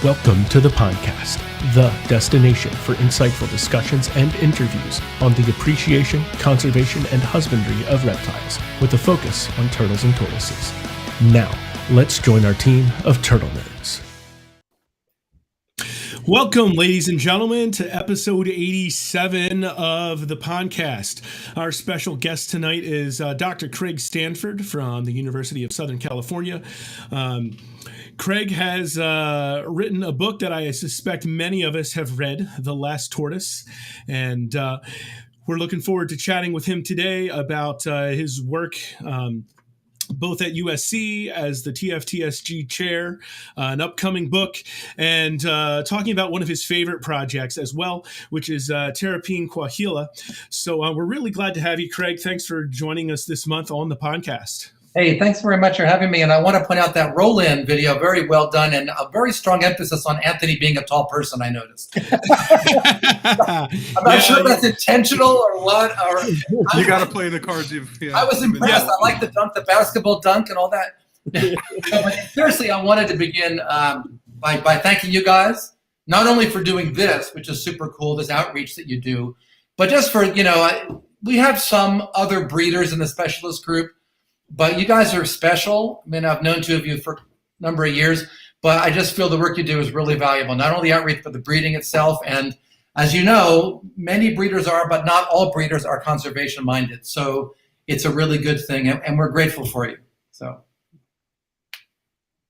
Welcome to the Pondcast, the destination for insightful discussions and interviews on the appreciation, conservation, and husbandry of reptiles, with a focus on turtles and tortoises. Now, let's join our team of turtle nerds. Welcome, ladies and gentlemen, to episode 87 of the Pondcast. Our special guest tonight is Dr. Craig Stanford from the University of Southern California. Craig has written a book that I suspect many of us have read, The Last Tortoise, and we're looking forward to chatting with him today about his work both at USC as the TFTSG chair, an upcoming book, and talking about one of his favorite projects as well, which is Terrapene coahuila. So we're really glad to have you, Craig. Thanks for joining us this month on the podcast. Hey, thanks very much for having me. And I want to point out that roll-in video, very well done, and a very strong emphasis on Anthony being a tall person, I noticed. I'm not sure if that's intentional or what. Or you got to play the cards. I was impressed. I like the dunk, the basketball dunk and all that. But seriously, I wanted to begin by thanking you guys, not only for doing this, which is super cool, this outreach that you do, but just for, we have some other breeders in the specialist group, but you guys are special. I mean, I've known two of you for a number of years, but I just feel the work you do is really valuable, not only outreach, but the breeding itself. And as you know, many breeders are, but not all breeders are conservation minded. So it's a really good thing, and we're grateful for you. So.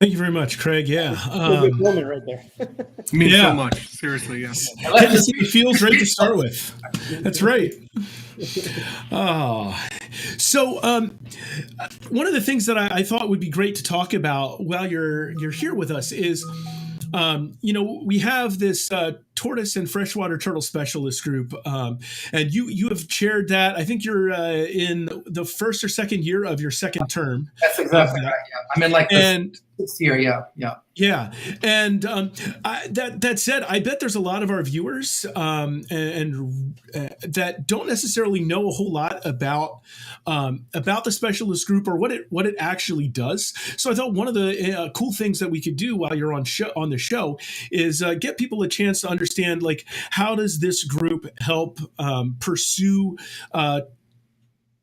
Thank you very much, Craig. Yeah. Good woman right there. Means so much. Seriously, yeah. It feels great to start with. That's right. So one of the things that I thought would be great to talk about while you're here with us is, we have this tortoise and freshwater turtle specialist group, and you have chaired that. I think you're in the first or second year of your second term. That's exactly right. Yeah. I'm in like the sixth year. Yeah. And that said, I bet there's a lot of our viewers and that don't necessarily know a whole lot about the specialist group or what it actually does. So I thought one of the cool things that we could do while you're on the show is get people a chance to understand, like, how does this group help pursue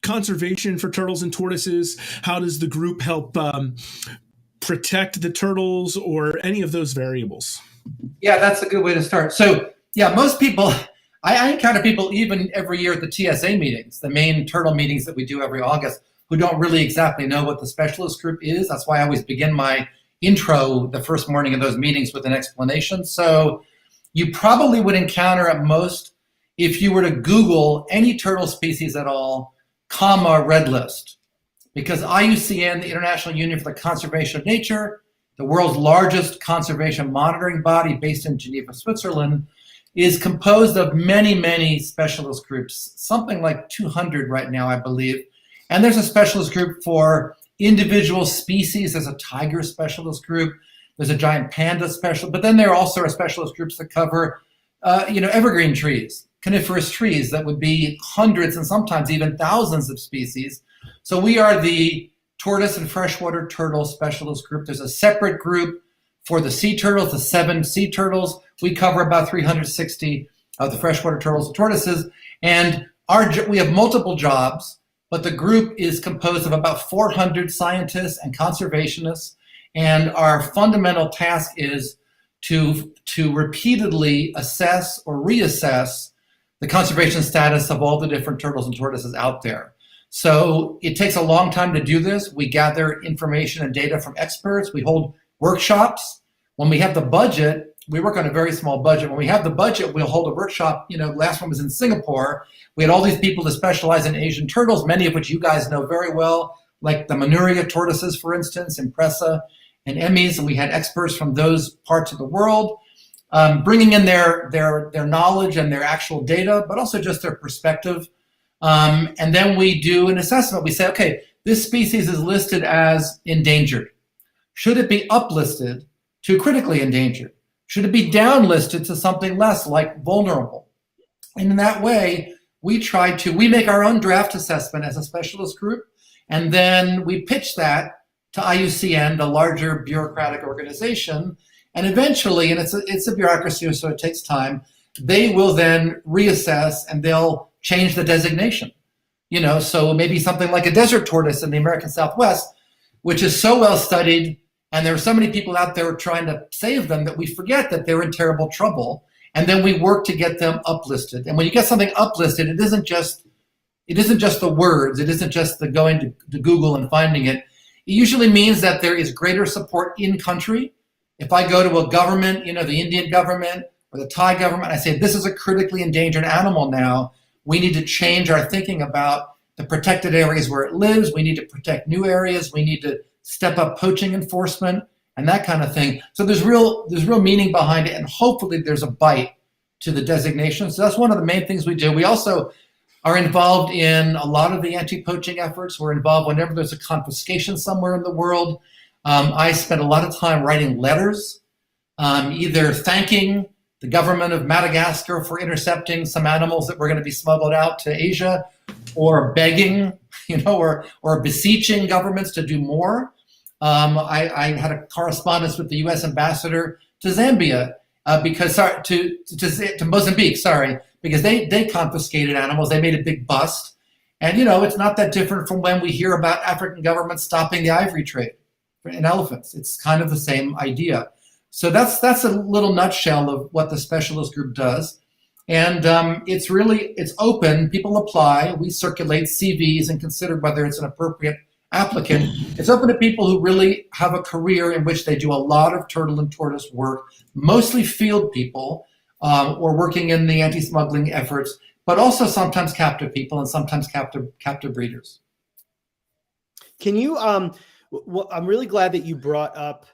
conservation for turtles and tortoises? How does the group help protect the turtles, or any of those variables? Yeah, that's a good way to start. So, yeah, most people, I encounter people even every year at the TSA meetings, the main turtle meetings that we do every August, who don't really exactly know what the specialist group is. That's why I always begin my intro the first morning of those meetings with an explanation. So you probably would encounter at most, if you were to Google any turtle species at all, red list. Because IUCN, the International Union for the Conservation of Nature, the world's largest conservation monitoring body based in Geneva, Switzerland, is composed of many, many specialist groups, something like 200 right now, I believe. And there's a specialist group for individual species. There's a tiger specialist group. There's a giant panda specialist. But then there also are specialist groups that cover, evergreen trees, coniferous trees that would be hundreds and sometimes even thousands of species. So we are the tortoise and freshwater turtle specialist group. There's a separate group for the sea turtles, the 7 sea turtles. We cover about 360 of the freshwater turtles and tortoises. And we have multiple jobs, but the group is composed of about 400 scientists and conservationists. And our fundamental task is to repeatedly assess or reassess the conservation status of all the different turtles and tortoises out there. So it takes a long time to do this. We gather information and data from experts. We hold workshops. When we have the budget, we work on a very small budget. When we have the budget, we'll hold a workshop. Last one was in Singapore. We had all these people that specialize in Asian turtles, many of which you guys know very well, like the Manuria tortoises, for instance, Impressa and Emmys. And we had experts from those parts of the world bringing in their knowledge and their actual data, but also just their perspective. And then we do an assessment. We say, okay, this species is listed as endangered. Should it be uplisted to critically endangered? Should it be downlisted to something less, like vulnerable? And in that way, we make our own draft assessment as a specialist group, and then we pitch that to IUCN, the larger bureaucratic organization, And eventually, and it's a bureaucracy, so it takes time, they will then reassess and they'll change the designation. So maybe something like a desert tortoise in the American Southwest, which is so well studied, and there are so many people out there trying to save them that we forget that they're in terrible trouble. And then we work to get them uplisted. And when you get something uplisted, it isn't just the words. It isn't just the going to Google and finding it. It usually means that there is greater support in country. If I go to a government, the Indian government or the Thai government, I say, this is a critically endangered animal now. We need to change our thinking about the protected areas where it lives. We need to protect new areas. We need to step up poaching enforcement and that kind of thing. So there's real meaning behind it, and hopefully there's a bite to the designation. So that's one of the main things we do. We also are involved in a lot of the anti-poaching efforts. We're involved whenever there's a confiscation somewhere in the world. I spend a lot of time writing letters, either thanking the government of Madagascar for intercepting some animals that were going to be smuggled out to Asia, or begging, or beseeching governments to do more. I had a correspondence with the U.S. ambassador to Zambia, to Mozambique, because they confiscated animals. They made a big bust. And, it's not that different from when we hear about African governments stopping the ivory trade in elephants. It's kind of the same idea. So that's a little nutshell of what the specialist group does. And it's open. People apply. We circulate CVs and consider whether it's an appropriate applicant. It's open to people who really have a career in which they do a lot of turtle and tortoise work, mostly field people, or working in the anti-smuggling efforts, but also sometimes captive people and sometimes captive breeders. Can you, well, I'm really glad that you brought up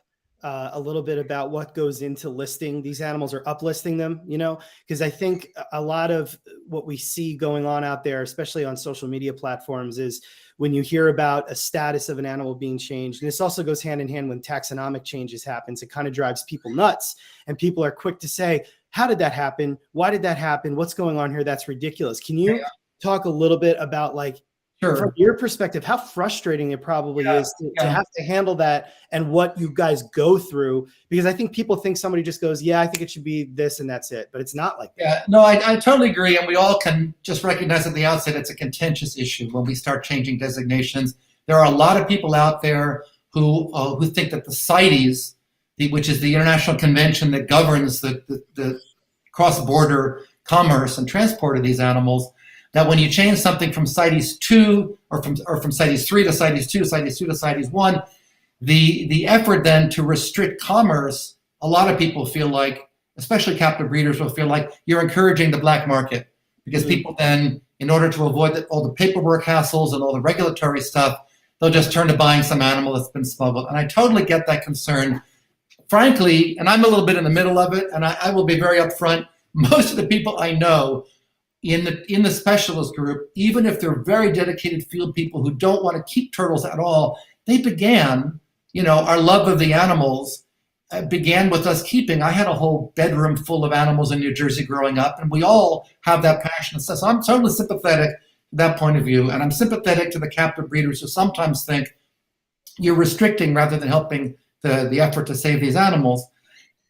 a little bit about what goes into listing these animals or uplisting them, because I think a lot of what we see going on out there, especially on social media platforms, is when you hear about a status of an animal being changed, and this also goes hand in hand when taxonomic changes happens, it kind of drives people nuts, and people are quick to say, how did that happen? Why did that happen? What's going on here? That's ridiculous. Can you talk a little bit about, Sure. From your perspective, how frustrating it probably is to have to handle that, and what you guys go through? Because I think people think somebody just goes, I think it should be this and that's it. But it's not like that. Yeah, no, I totally agree. And we all can just recognize at the outset it's a contentious issue when we start changing designations. There are a lot of people out there who think that the CITES, which is the international convention that governs the cross-border commerce and transport of these animals, that when you change something from CITES 2 or from CITES 3 to CITES 2, CITES 2 to CITES 1, the effort then to restrict commerce, a lot of people feel like, especially captive breeders, will feel like you're encouraging the black market, because people then, in order to avoid all the paperwork hassles and all the regulatory stuff, they'll just turn to buying some animal that's been smuggled. And I totally get that concern. Frankly, and I'm a little bit in the middle of it, and I will be very upfront, most of the people I know in the specialist group, even if they're very dedicated field people who don't want to keep turtles at all, they began, our love of the animals began with us keeping. I had a whole bedroom full of animals in New Jersey growing up, and we all have that passion. So I'm totally sympathetic to that point of view, and I'm sympathetic to the captive breeders who sometimes think you're restricting rather than helping the effort to save these animals.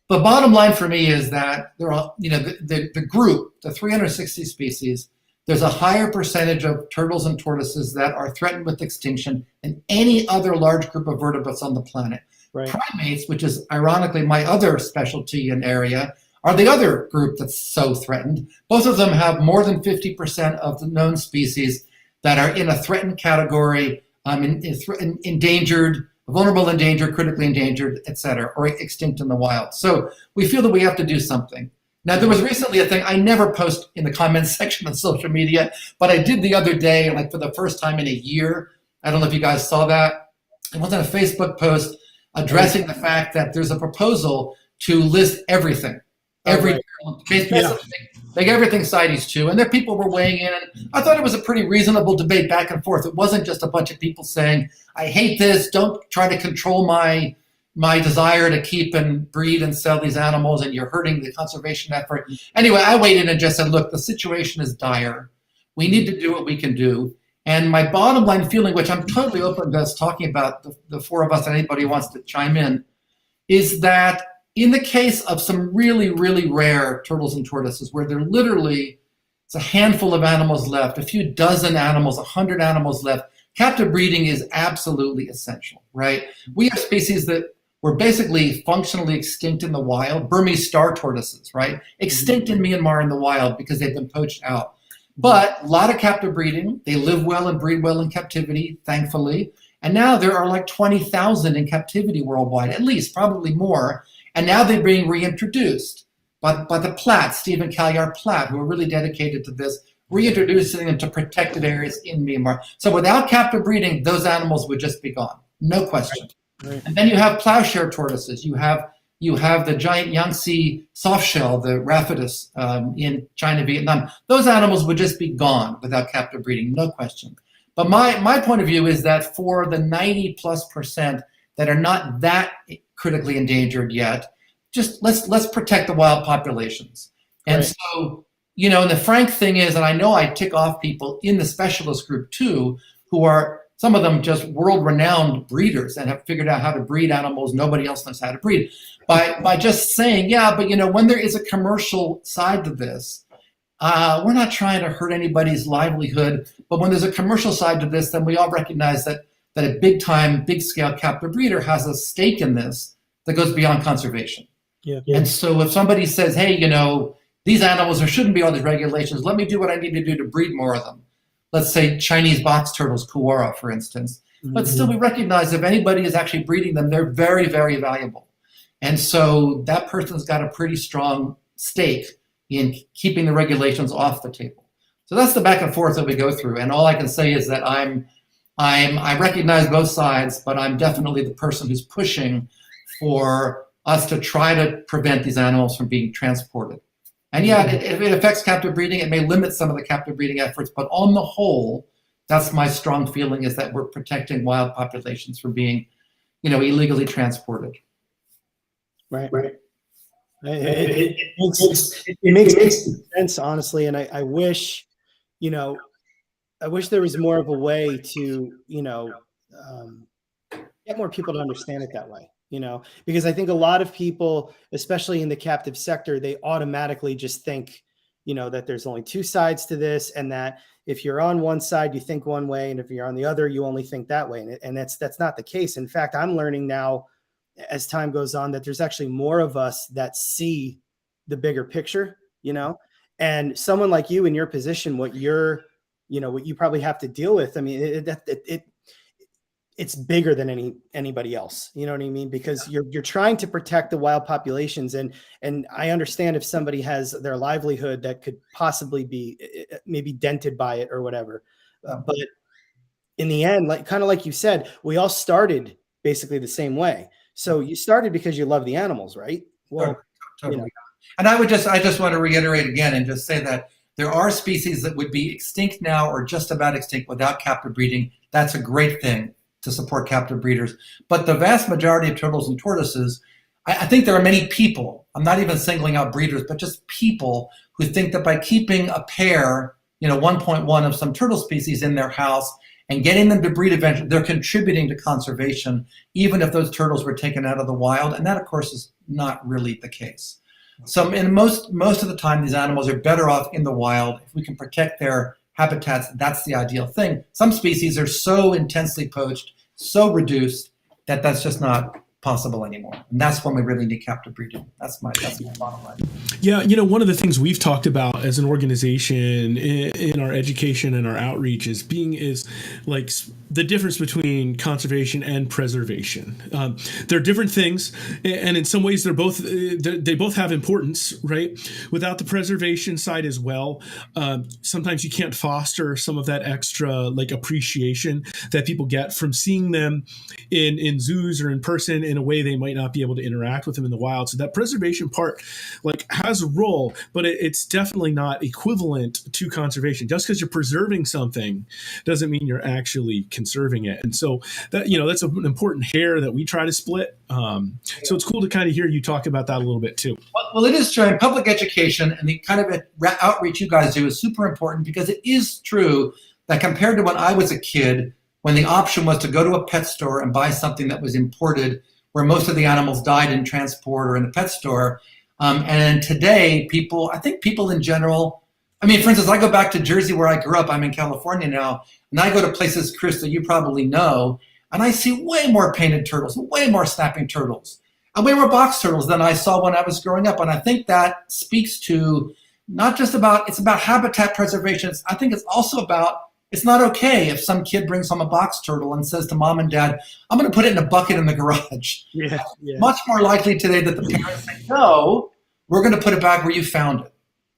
The bottom line for me is that there are, the group, the 360 species, there's a higher percentage of turtles and tortoises that are threatened with extinction than any other large group of vertebrates on the planet. Right. Primates, which is ironically my other specialty and area, are the other group that's so threatened. Both of them have more than 50% of the known species that are in a threatened category, endangered, vulnerable, endangered, critically endangered, et cetera, or extinct in the wild. So we feel that we have to do something. Now, there was recently a thing, I never post in the comments section of social media, but I did the other day, for the first time in a year. I don't know if you guys saw that. It was on a Facebook post addressing the fact that there's a proposal to list everything. Make everything CITES 2, and there people were weighing in. And I thought it was a pretty reasonable debate back and forth. It wasn't just a bunch of people saying, I hate this, don't try to control my desire to keep and breed and sell these animals, and you're hurting the conservation effort. Anyway, I weighed in and just said, look, the situation is dire. We need to do what we can do. And my bottom line feeling, which I'm totally open to us talking about, the four of us and anybody who wants to chime in, is that in the case of some really, really rare turtles and tortoises where they're literally, it's a handful of animals left, a few dozen animals, 100 animals left, captive breeding is absolutely essential, right? We have species that were basically functionally extinct in the wild, Burmese star tortoises, right? Extinct in Myanmar in the wild because they've been poached out. But a lot of captive breeding, they live well and breed well in captivity, thankfully. And now there are like 20,000 in captivity worldwide, at least, probably more. And now they're being reintroduced by the Platt, Stephen Calyar Platt, who are really dedicated to this, reintroducing them to protected areas in Myanmar. So without captive breeding, those animals would just be gone, no question. Right. And then you have plowshare tortoises. You have the giant Yangtze softshell, the Raphitus in China, Vietnam. Those animals would just be gone without captive breeding, no question. But my point of view is that for the 90+% that are not that critically endangered yet, just let's protect the wild populations. And so, you know, and the frank thing is, and I know I tick off people in the specialist group too, who are, some of them just world-renowned breeders and have figured out how to breed animals nobody else knows how to breed. By just saying, yeah, but you know, when there is a commercial side to this, we're not trying to hurt anybody's livelihood, but when there's a commercial side to this, then we all recognize that a big-time, big-scale captive breeder has a stake in this that goes beyond conservation. Yeah. And so if somebody says, hey, you know, these animals, there shouldn't be all these regulations, let me do what I need to do to breed more of them. Let's say Chinese box turtles, koara, for instance. But still we recognize if anybody is actually breeding them, they're very, very valuable. And so that person's got a pretty strong stake in keeping the regulations off the table. So that's the back and forth that we go through. And all I can say is that I recognize both sides, but I'm definitely the person who's pushing for us to try to prevent these animals from being transported. And yeah, if it affects captive breeding, it may limit some of the captive breeding efforts, but on the whole, that's my strong feeling, is that we're protecting wild populations from being, you know, illegally transported. Right. It makes sense, honestly, and I wish, you know, I wish there was more of a way to, you know, get more people to understand it that way. You know, because I think a lot of people, especially in the captive sector, they automatically just think, you know, that there's only two sides to this, and that if you're on one side, you think one way, and if you're on the other, you only think that way. And that's not the case. In fact, I'm learning now as time goes on that there's actually more of us that see the bigger picture, you know, and someone like you in your position, what you probably have to deal with. I mean, it's bigger than anybody else. You know what I mean? Because you're trying to protect the wild populations. And I understand if somebody has their livelihood that could possibly be maybe dented by it or whatever. But in the end, kind of like you said, we all started basically the same way. So you started because you love the animals, right? Well, totally. You know. And I just want to reiterate again and just say that there are species that would be extinct now or just about extinct without captive breeding. That's a great thing to support captive breeders. But the vast majority of turtles and tortoises, I think there are many people, I'm not even singling out breeders, but just people who think that by keeping a pair, you know, 1.1 of some turtle species in their house and getting them to breed eventually, they're contributing to conservation, even if those turtles were taken out of the wild. And that, of course, is not really the case. So in most of the time, these animals are better off in the wild. If we can protect their habitats, that's the ideal thing. Some species are so intensely poached, so reduced, that that's just not possible anymore. And that's when we really need captive breeding. That's my bottom line. Yeah, you know, one of the things we've talked about as an organization in our education and our outreach is like the difference between conservation and preservation. They're different things, and in some ways they both have importance, right? Without the preservation side as well, sometimes you can't foster some of that extra like appreciation that people get from seeing them in zoos or in person in a way they might not be able to interact with them in the wild. So that preservation part like has a role, but it's definitely not equivalent to conservation. Just because you're preserving something doesn't mean you're actually conserving it. And so that, you know, that's an important hair that we try to split. So it's cool to kind of hear you talk about that a little bit too. Well, it is true. And public education and the kind of outreach you guys do is super important, because it is true that compared to when I was a kid, when the option was to go to a pet store and buy something that was imported, where most of the animals died in transport or in the pet store. And today, I think people in general, I mean, for instance, I go back to Jersey where I grew up. I'm in California now, and I go to places, Chris, that you probably know, and I see way more painted turtles, way more snapping turtles, and way more box turtles than I saw when I was growing up. And I think that speaks to not just it's about habitat preservation. I think it's also about, it's not okay if some kid brings home a box turtle and says to mom and dad, I'm going to put it in a bucket in the garage. Yeah. Much more likely today that the parents say, no, we're going to put it back where you found it.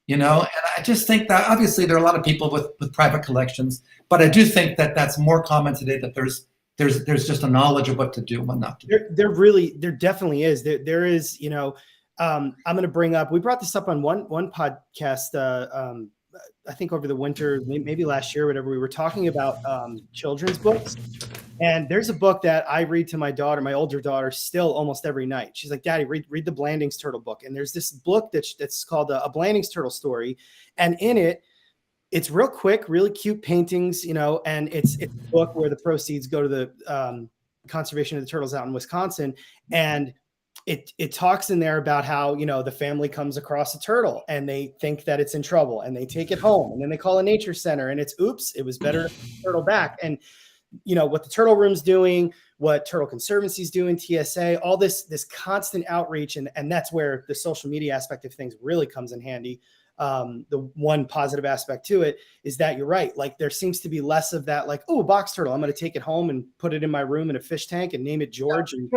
And I just think that obviously there are a lot of people with private collections, but I do think that that's more common today, that there's just a knowledge of what to do and what not to do. There definitely is. There is, I'm going to bring up, we brought this up on one podcast, I think over the winter, maybe last year, whatever, we were talking about children's books. And there's a book that I read to my daughter, my older daughter, still almost every night. She's like, Daddy, read the Blandings Turtle book. And there's this book that's called a Blandings Turtle Story. And in it, it's real quick, really cute paintings, and it's a book where the proceeds go to the conservation of the turtles out in Wisconsin. And it talks in there about how, the family comes across a turtle and they think that it's in trouble and they take it home and then they call a nature center and it's, oops, it was better to put the turtle back. And, what the Turtle Room's doing, what Turtle Conservancy is doing, TSA, all this constant outreach. And that's where the social media aspect of things really comes in handy. The one positive aspect to it is that you're right. Like there seems to be less of that, like, oh, box turtle, I'm going to take it home and put it in my room in a fish tank and name it George and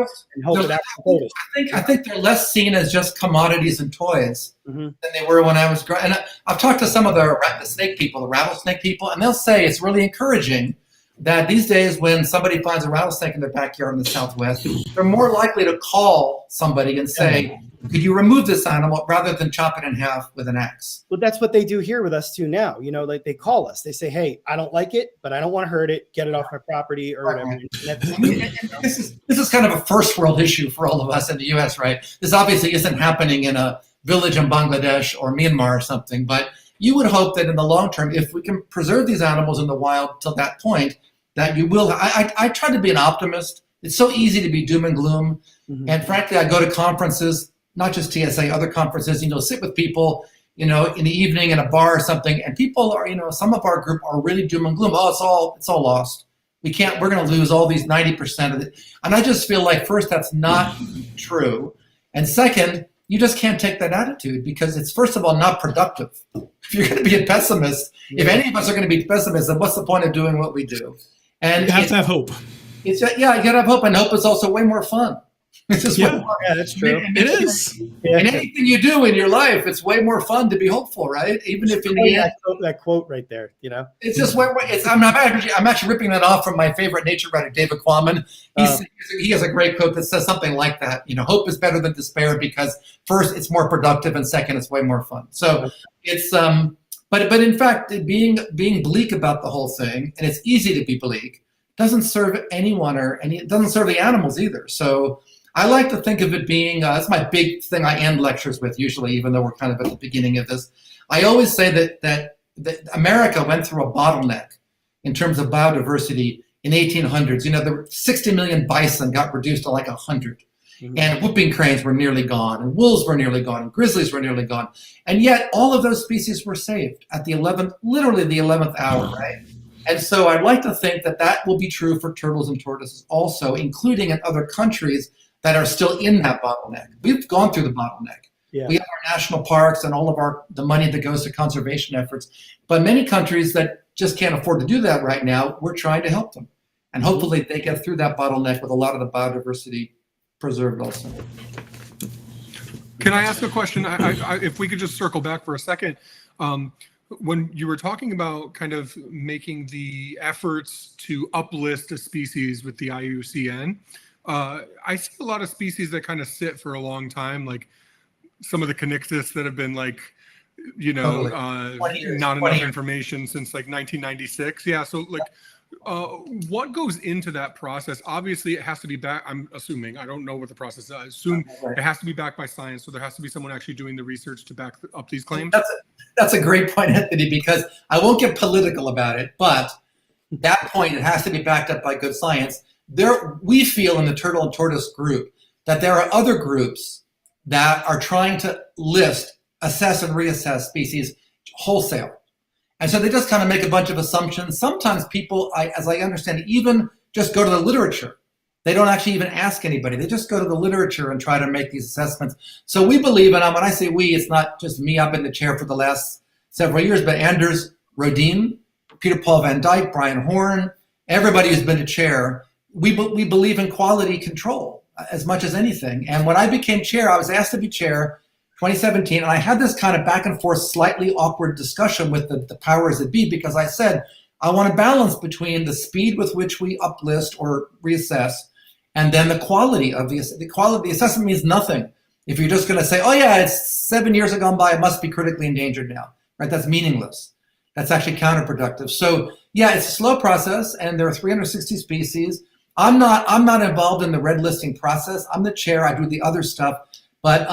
hope it actually. I think they're less seen as just commodities and toys than they were when I was growing. And I've talked to some of the snake people, the rattlesnake people, and they'll say it's really encouraging that these days when somebody finds a rattlesnake in their backyard in the Southwest, they're more likely to call somebody and say, could you remove this animal rather than chop it in half with an axe? Well, that's what they do here with us too now. Like they call us, they say, hey, I don't like it, but I don't want to hurt it. Get it off my property or whatever. And this is kind of a first world issue for all of us in the US, right? This obviously isn't happening in a village in Bangladesh or Myanmar or something, but you would hope that in the long term, if we can preserve these animals in the wild till that point, that you will. I try to be an optimist. It's so easy to be doom and gloom. And frankly, I go to conferences, not just TSA, other conferences, sit with people, in the evening in a bar or something. And people are, some of our group are really doom and gloom. Oh, it's all lost. We're going to lose all these 90% of it. And I just feel like, first, that's not true. And second, you just can't take that attitude because it's, first of all, not productive. If you're going to be a pessimist, if any of us are going to be pessimists, then what's the point of doing what we do? And you have to have hope. You got to have hope, and hope is also way more fun. It's just yeah, that's true. It is. And anything you do in your life, it's way more fun to be hopeful, right? Even if in the end, that quote right there, it's just way. I'm actually ripping that off from my favorite nature writer, David Quammen. He has a great quote that says something like that. Hope is better than despair because first, it's more productive, and second, it's way more fun. So it's But in fact, being bleak about the whole thing, and it's easy to be bleak, doesn't serve anyone it doesn't serve the animals either. So I like to think of it being, that's my big thing I end lectures with usually, even though we're kind of at the beginning of this. I always say that America went through a bottleneck in terms of biodiversity in 1800s. There were 60 million bison got reduced to like 100. And whooping cranes were nearly gone, and wolves were nearly gone, and grizzlies were nearly gone. And yet all of those species were saved at literally the 11th hour, right? And so I'd like to think that will be true for turtles and tortoises also, including in other countries that are still in that bottleneck. We've gone through the bottleneck. Yeah. We have our national parks and all of the money that goes to conservation efforts. But many countries that just can't afford to do that right now, we're trying to help them. And hopefully they get through that bottleneck with a lot of the biodiversity preserved also. Can I ask a question? If we could just circle back for a second. When you were talking about kind of making the efforts to uplist a species with the IUCN, I see a lot of species that kind of sit for a long time, like some of the Conyxis that have been like, not enough information since like 1996. Yeah, so like, what goes into that process? Obviously, it has to be back. I'm assuming, I don't know what the process is. I assume it has to be backed by science. So there has to be someone actually doing the research to back up these claims. That's a great point, Anthony, because I won't get political about it, but that point, it has to be backed up by good science. We feel in the turtle and tortoise group that there are other groups that are trying to list, assess, and reassess species wholesale. And so they just kind of make a bunch of assumptions. Sometimes people, as I understand it, even just go to the literature. They don't actually even ask anybody. They just go to the literature and try to make these assessments. So we believe, and when I say we, it's not just me up in the chair for the last several years, but Anders Rodin, Peter Paul Van Dyke, Brian Horn, everybody who's been a chair, we believe in quality control as much as anything. And when I became chair, I was asked to be chair 2017, and I had this kind of back and forth, slightly awkward discussion with the powers that be, because I said, I want a balance between the speed with which we uplist or reassess, and then the quality of the quality. The assessment means nothing if you're just going to say, oh yeah, it's 7 years have gone by, it must be critically endangered now, right? That's meaningless. That's actually counterproductive. So yeah, it's a slow process, and there are 360 species. I'm not involved in the red listing process. I'm the chair. I do the other stuff, but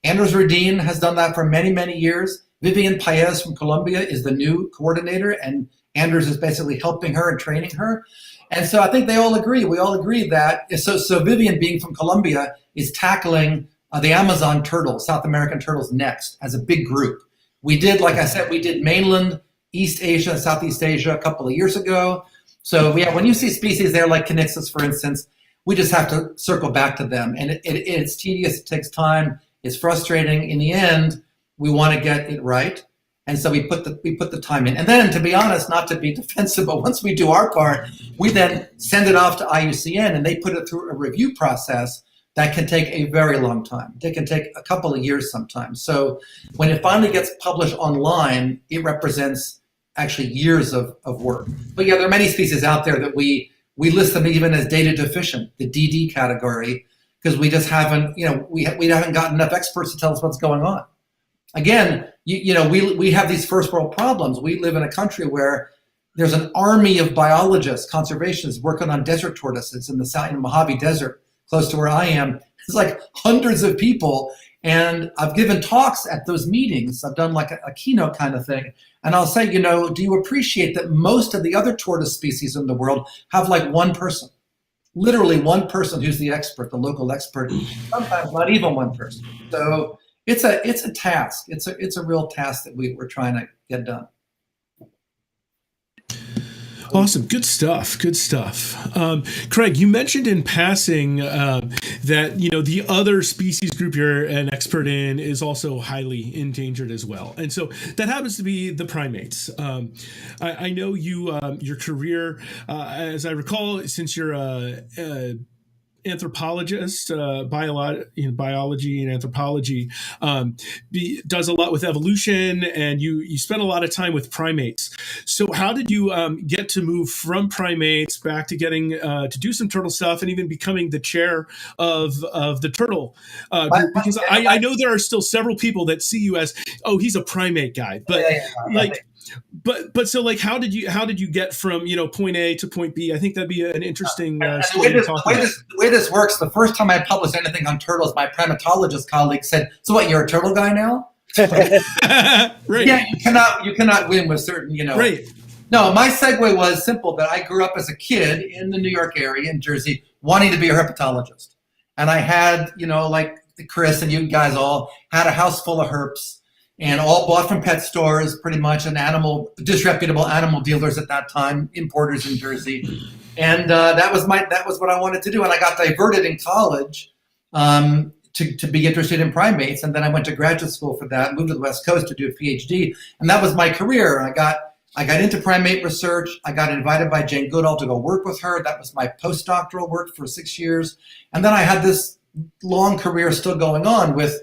Anders Rodin has done that for many, many years. Vivian Paez from Colombia is the new coordinator, and Anders is basically helping her and training her. And so I think they all agree. We all agree that, so Vivian, being from Colombia, is tackling the Amazon turtles, South American turtles, next as a big group. We did, like I said, we did mainland East Asia and Southeast Asia a couple of years ago. So yeah, when you see species there like Conyxus, for instance, we just have to circle back to them. And it's tedious, it takes time, it's frustrating. In the end, we want to get it right. And so we put the time in. And then, to be honest, not to be defensive, but once we do our part, we then send it off to IUCN, and they put it through a review process that can take a very long time. It can take a couple of years sometimes. So when it finally gets published online, it represents actually years of work. But yeah, there are many species out there that we list them even as data deficient, the DD category, because we just haven't, we haven't gotten enough experts to tell us what's going on. Again, we have these first world problems. We live in a country where there's an army of biologists, conservationists working on desert tortoises in the Mojave Desert, close to where I am. It's like hundreds of people. And I've given talks at those meetings. I've done like a keynote kind of thing. And I'll say, do you appreciate that most of the other tortoise species in the world have like one person, literally one person who's the expert, the local expert, sometimes not even one person. So it's a task. It's a real task that we're trying to get done. Awesome. Good stuff. Good stuff. Craig, you mentioned in passing that, the other species group you're an expert in is also highly endangered as well. And so that happens to be the primates. I know your career, as I recall, since you're a anthropologist, biology and anthropology, does a lot with evolution, and you spend a lot of time with primates. So how did you get to move from primates back to getting to do some turtle stuff and even becoming the chair of the turtle group? Because I know there are still several people that see you as, oh, he's a primate guy, but But so how did you get from point A to point B? I think that'd be an interesting story to talk about. The way this works, the first time I published anything on turtles, my primatologist colleague said, "So what? You're a turtle guy now?" Right. Yeah, you cannot win with certain Right. No, my segue was simple. That I grew up as a kid in the New York area in Jersey, wanting to be a herpetologist, and I had like Chris and you guys all had a house full of herps. And all bought from pet stores, pretty much, and disreputable animal dealers at that time, importers in Jersey, and that was what I wanted to do. And I got diverted in college to be interested in primates, and then I went to graduate school for that. Moved to the West Coast to do a PhD, and that was my career. I got into primate research. I got invited by Jane Goodall to go work with her. That was my postdoctoral work for 6 years, and then I had this long career still going on with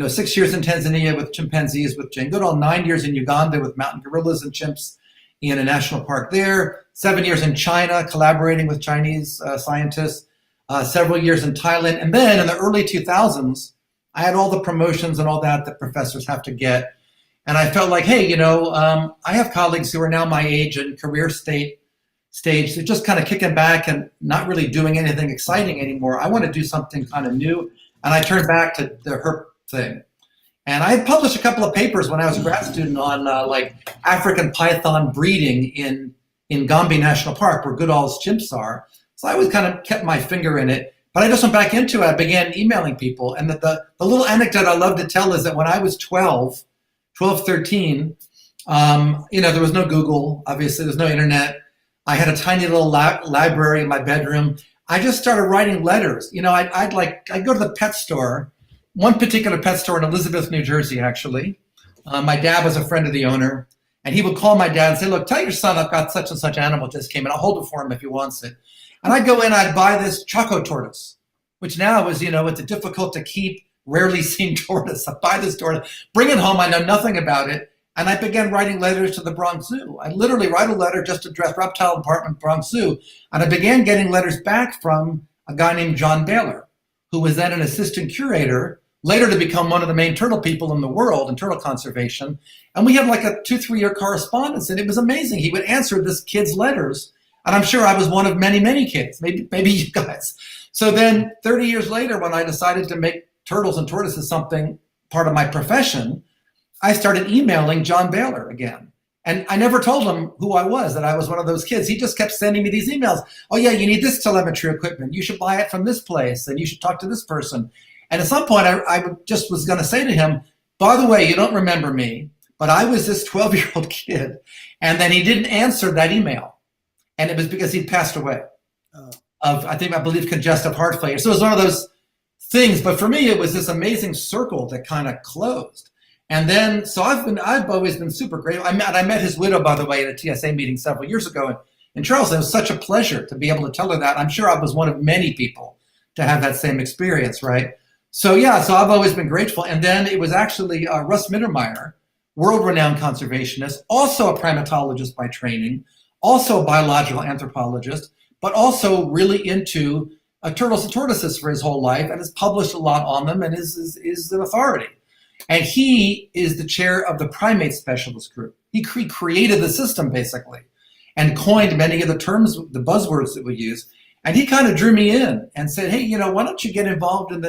6 years in Tanzania with chimpanzees with Jane Goodall, 9 years in Uganda with mountain gorillas and chimps in a national park there, 7 years in China collaborating with Chinese scientists, several years in Thailand. And then in the early 2000s, I had all the promotions and all that professors have to get. And I felt like, hey, I have colleagues who are now my age and career stage. They're just kind of kicking back and not really doing anything exciting anymore. I want to do something kind of new. And I turned back to the herp thing. And I had published a couple of papers when I was a grad student on African python breeding in Gombe National Park, where Goodall's chimps are. So I always kind of kept my finger in it. But I just went back into it. I began emailing people. And the little anecdote I love to tell is that when I was 13, there was no Google, obviously, there's no internet. I had a tiny little library in my bedroom. I just started writing letters. I'd go to the pet store, one particular pet store in Elizabeth, New Jersey, actually. My dad was a friend of the owner. And he would call my dad and say, look, tell your son I've got such and such animal just came in. I'll hold it for him if he wants it. And I'd go in, I'd buy this choco tortoise, which now is, it's a difficult to keep, rarely seen tortoise. I buy this tortoise, bring it home. I know nothing about it. And I began writing letters to the Bronx Zoo. I literally write a letter just to address Reptile Department, Bronx Zoo. And I began getting letters back from a guy named John Baylor, who was then an assistant curator, later to become one of the main turtle people in the world in turtle conservation. And we had like a 2-3 year correspondence, and it was amazing. He would answer this kid's letters. And I'm sure I was one of many, many kids, maybe you guys. So then 30 years later, when I decided to make turtles and tortoises something part of my profession, I started emailing John Baylor again. And I never told him who I was, that I was one of those kids. He just kept sending me these emails. Oh yeah, you need this telemetry equipment. You should buy it from this place, and you should talk to this person. And at some point, I just was going to say to him, by the way, you don't remember me, but I was this 12-year-old kid. And then he didn't answer that email. And it was because he'd passed away of, I believe, congestive heart failure. So it was one of those things. But for me, it was this amazing circle that kind of closed. And then, so I've always been super grateful. I met his widow, by the way, at a TSA meeting several years ago in Charleston. It was such a pleasure to be able to tell her that. I'm sure I was one of many people to have that same experience, right? So yeah, so I've always been grateful. And then it was actually Russ Mittermeier, world-renowned conservationist, also a primatologist by training, also a biological anthropologist, but also really into turtles and tortoises for his whole life, and has published a lot on them, and is an authority. And he is the chair of the primate specialist group. He created the system, basically, and coined many of the terms, the buzzwords that we use. And he kind of drew me in and said, hey, why don't you get involved in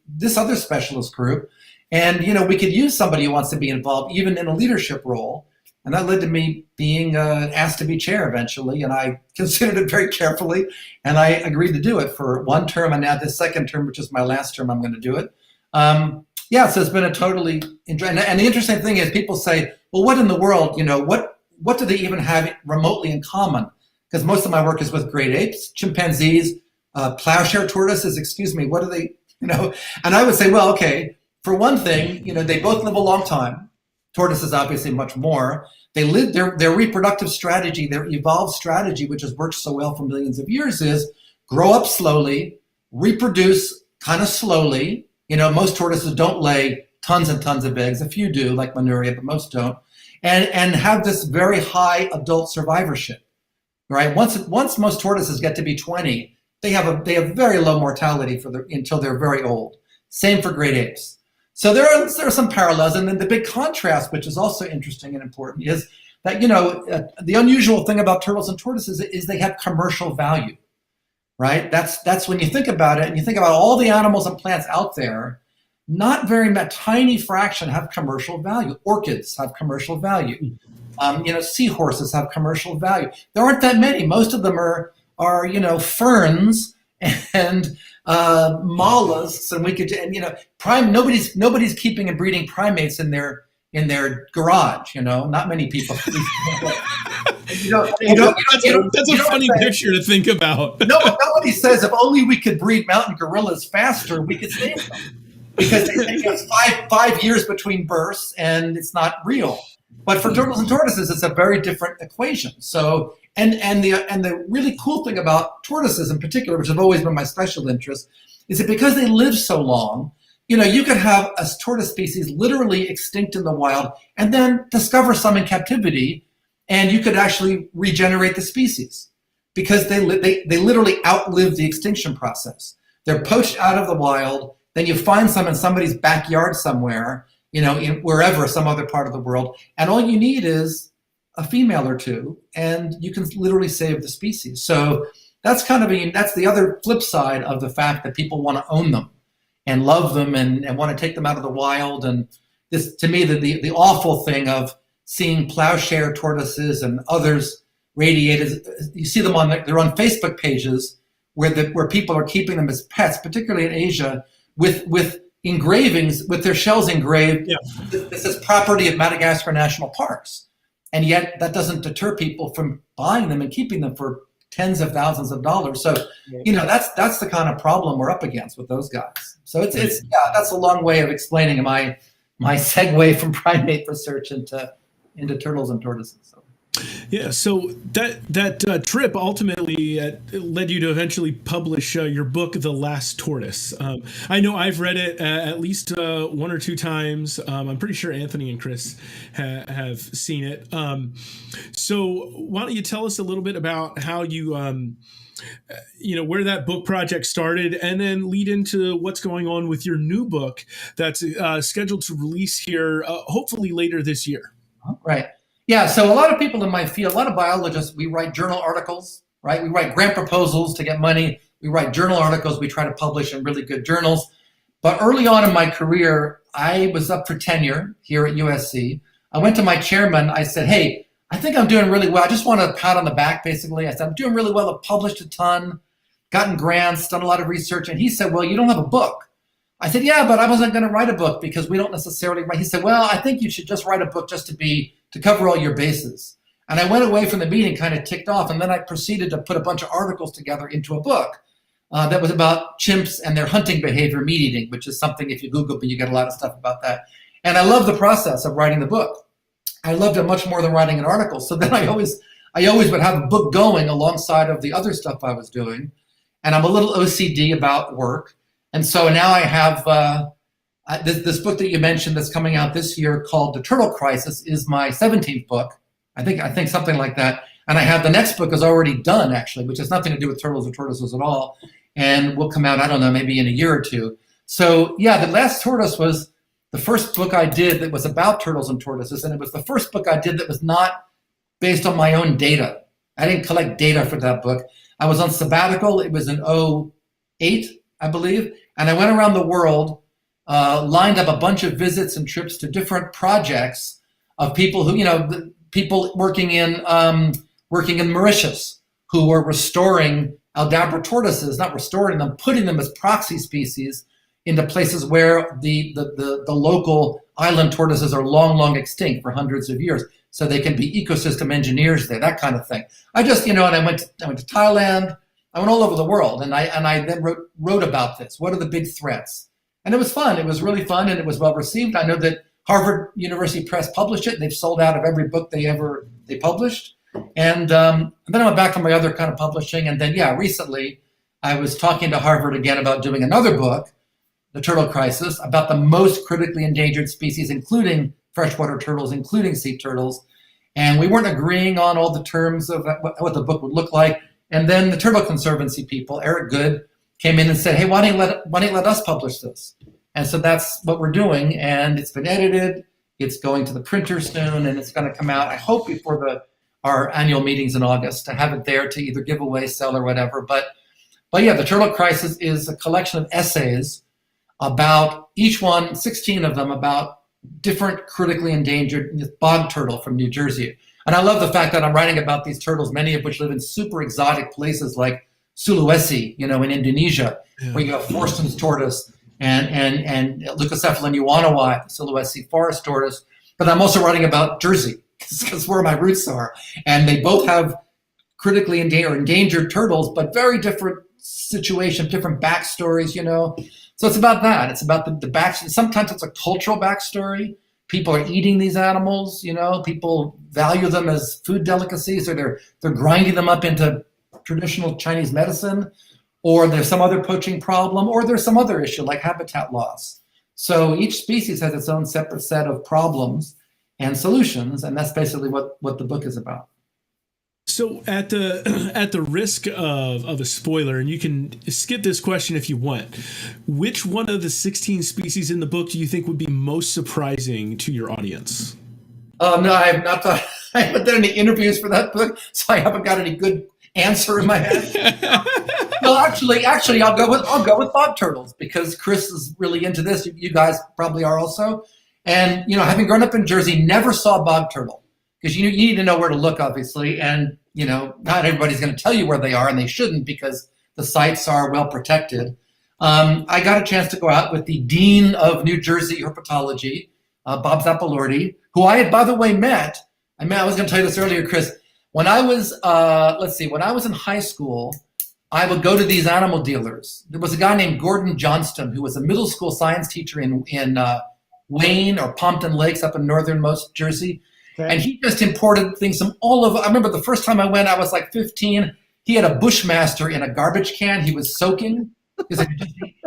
this other specialist group? And, we could use somebody who wants to be involved, even in a leadership role. And that led to me being asked to be chair eventually. And I considered it very carefully. And I agreed to do it for one term. And now this second term, which is my last term, I'm going to do it. So it's been a totally enjoyable. And the interesting thing is people say, well, what in the world, what do they even have remotely in common? Because most of my work is with great apes, chimpanzees, plowshare tortoises, what do they, And I would say, well, okay, for one thing, they both live a long time. Tortoises obviously much more. They live their reproductive strategy, their evolved strategy, which has worked so well for millions of years, is grow up slowly, reproduce kind of slowly. Most tortoises don't lay tons and tons of eggs. A few do, like Manuria, but most don't. And have this very high adult survivorship, right? Once most tortoises get to be 20, they have very low mortality until they're very old. Same for great apes. So there are some parallels, and then the big contrast, which is also interesting and important, is that the unusual thing about turtles and tortoises is they have commercial value, right? That's when you think about it, and you think about all the animals and plants out there, not a tiny fraction have commercial value. Orchids have commercial value. Seahorses have commercial value. There aren't that many. Most of them are ferns and mollusks, and nobody's keeping and breeding primates in their garage. Not many people. That's a funny picture to think about. Nobody says if only we could breed mountain gorillas faster, we could save them, because they take us five years between births, and it's not real. But for turtles and tortoises, it's a very different equation. So, and the really cool thing about tortoises in particular, which have always been my special interest, is that because they live so long, you could have a tortoise species literally extinct in the wild and then discover some in captivity, and you could actually regenerate the species because they literally outlive the extinction process. They're poached out of the wild, then you find some in somebody's backyard somewhere, wherever, some other part of the world, and all you need is a female or two, and you can literally save the species. So that's that's the other flip side of the fact that people want to own them and love them and want to take them out of the wild. And this, to me, the awful thing of seeing plowshare tortoises and others radiated, you see them they're on Facebook pages where people are keeping them as pets, particularly in Asia, with engravings, with their shells engraved. Yeah. This is property of Madagascar National Parks. And yet that doesn't deter people from buying them and keeping them for tens of thousands of dollars. So, that's the kind of problem we're up against with those guys. So it's that's a long way of explaining my segue from primate research into turtles and tortoises. So. Yeah, so that trip ultimately led you to eventually publish your book, The Last Tortoise. I know I've read it at least one or two times. I'm pretty sure Anthony and Chris have seen it. So why don't you tell us a little bit about how you, where that book project started, and then lead into what's going on with your new book that's scheduled to release here hopefully later this year. Right. Yeah, so a lot of people in my field, a lot of biologists, we write journal articles, right? We write grant proposals to get money. We write journal articles we try to publish in really good journals. But early on in my career, I was up for tenure here at USC. I went to my chairman. I said, hey, I think I'm doing really well. I just want a pat on the back, basically. I said, I'm doing really well. I've published a ton, gotten grants, done a lot of research. And he said, well, you don't have a book. I said, yeah, but I wasn't going to write a book because we don't necessarily write. He said, well, I think you should just write a book just to cover all your bases. And I went away from the meeting kind of ticked off. And then I proceeded to put a bunch of articles together into a book that was about chimps and their hunting behavior, meat eating, which is something, if you Google it, you get a lot of stuff about that. And I love the process of writing the book. I loved it much more than writing an article. So then I always would have a book going alongside of the other stuff I was doing. And I'm a little OCD about work. And so now I have this book that you mentioned that's coming out this year called The Turtle Crisis is my 17th book. I think something like that. And I have the next book is already done, actually, which has nothing to do with turtles or tortoises at all. And will come out, I don't know, maybe in a year or two. So yeah, The Last Tortoise was the first book I did that was about turtles and tortoises. And it was the first book I did that was not based on my own data. I didn't collect data for that book. I was on sabbatical. It was in 2008. I believe. And I went around the world, lined up a bunch of visits and trips to different projects of people who, people working in Mauritius who were restoring Aldabra tortoises, not restoring them, putting them as proxy species into places where the local island tortoises are long extinct for hundreds of years. So they can be ecosystem engineers there, that kind of thing. I just, and I went to Thailand. I went all over the world, and I then wrote about this. What are the big threats? And it was fun. It was really fun, and it was well received. I know that Harvard University Press published it. They've sold out of every book they published. And then I went back to my other kind of publishing. And then, recently I was talking to Harvard again about doing another book, The Turtle Crisis, about the most critically endangered species, including freshwater turtles, including sea turtles. And we weren't agreeing on all the terms of what the book would look like. And then the Turtle Conservancy people, Eric Good, came in and said, hey, why don't you let us publish this? And so that's what we're doing. And it's been edited. It's going to the printer soon, and it's going to come out, I hope, before our annual meetings in August, to have it there to either give away, sell, or whatever. But yeah, The Turtle Crisis is a collection of essays about each one, 16 of them, about different critically endangered bog turtle from New Jersey. And I love the fact that I'm writing about these turtles, many of which live in super exotic places like Sulawesi, in Indonesia, where you have Forston's tortoise and Leucocephalon yuanawai, Sulawesi forest tortoise. But I'm also writing about Jersey, because where my roots are. And they both have critically endangered turtles, but very different situations, different backstories, So it's about that. It's about the back. Sometimes it's a cultural backstory. People are eating these animals, people value them as food delicacies, or they're grinding them up into traditional Chinese medicine, or there's some other poaching problem, or there's some other issue like habitat loss. So each species has its own separate set of problems and solutions, and that's basically what the book is about. So at the risk of a spoiler, and you can skip this question if you want, which one of the 16 species in the book do you think would be most surprising to your audience? No, I have not thought. I haven't done any interviews for that book, so I haven't got any good answer in my head. Well, actually, I'll go with bog turtles, because Chris is really into this. You guys probably are also. And having grown up in Jersey, never saw a bog turtle, because you need to know where to look, obviously, and not everybody's going to tell you where they are, and they shouldn't, because the sites are well protected. I got a chance to go out with the Dean of New Jersey Herpetology, Bob Zappalordi, who I had, by the way, met. I was going to tell you this earlier, Chris. When I was, when I was in high school, I would go to these animal dealers. There was a guy named Gordon Johnston who was a middle school science teacher in Wayne or Pompton Lakes up in northernmost Jersey. Okay. And he just imported things from all over. I remember the first time I went, I was like 15. He had a Bushmaster in a garbage can he was soaking.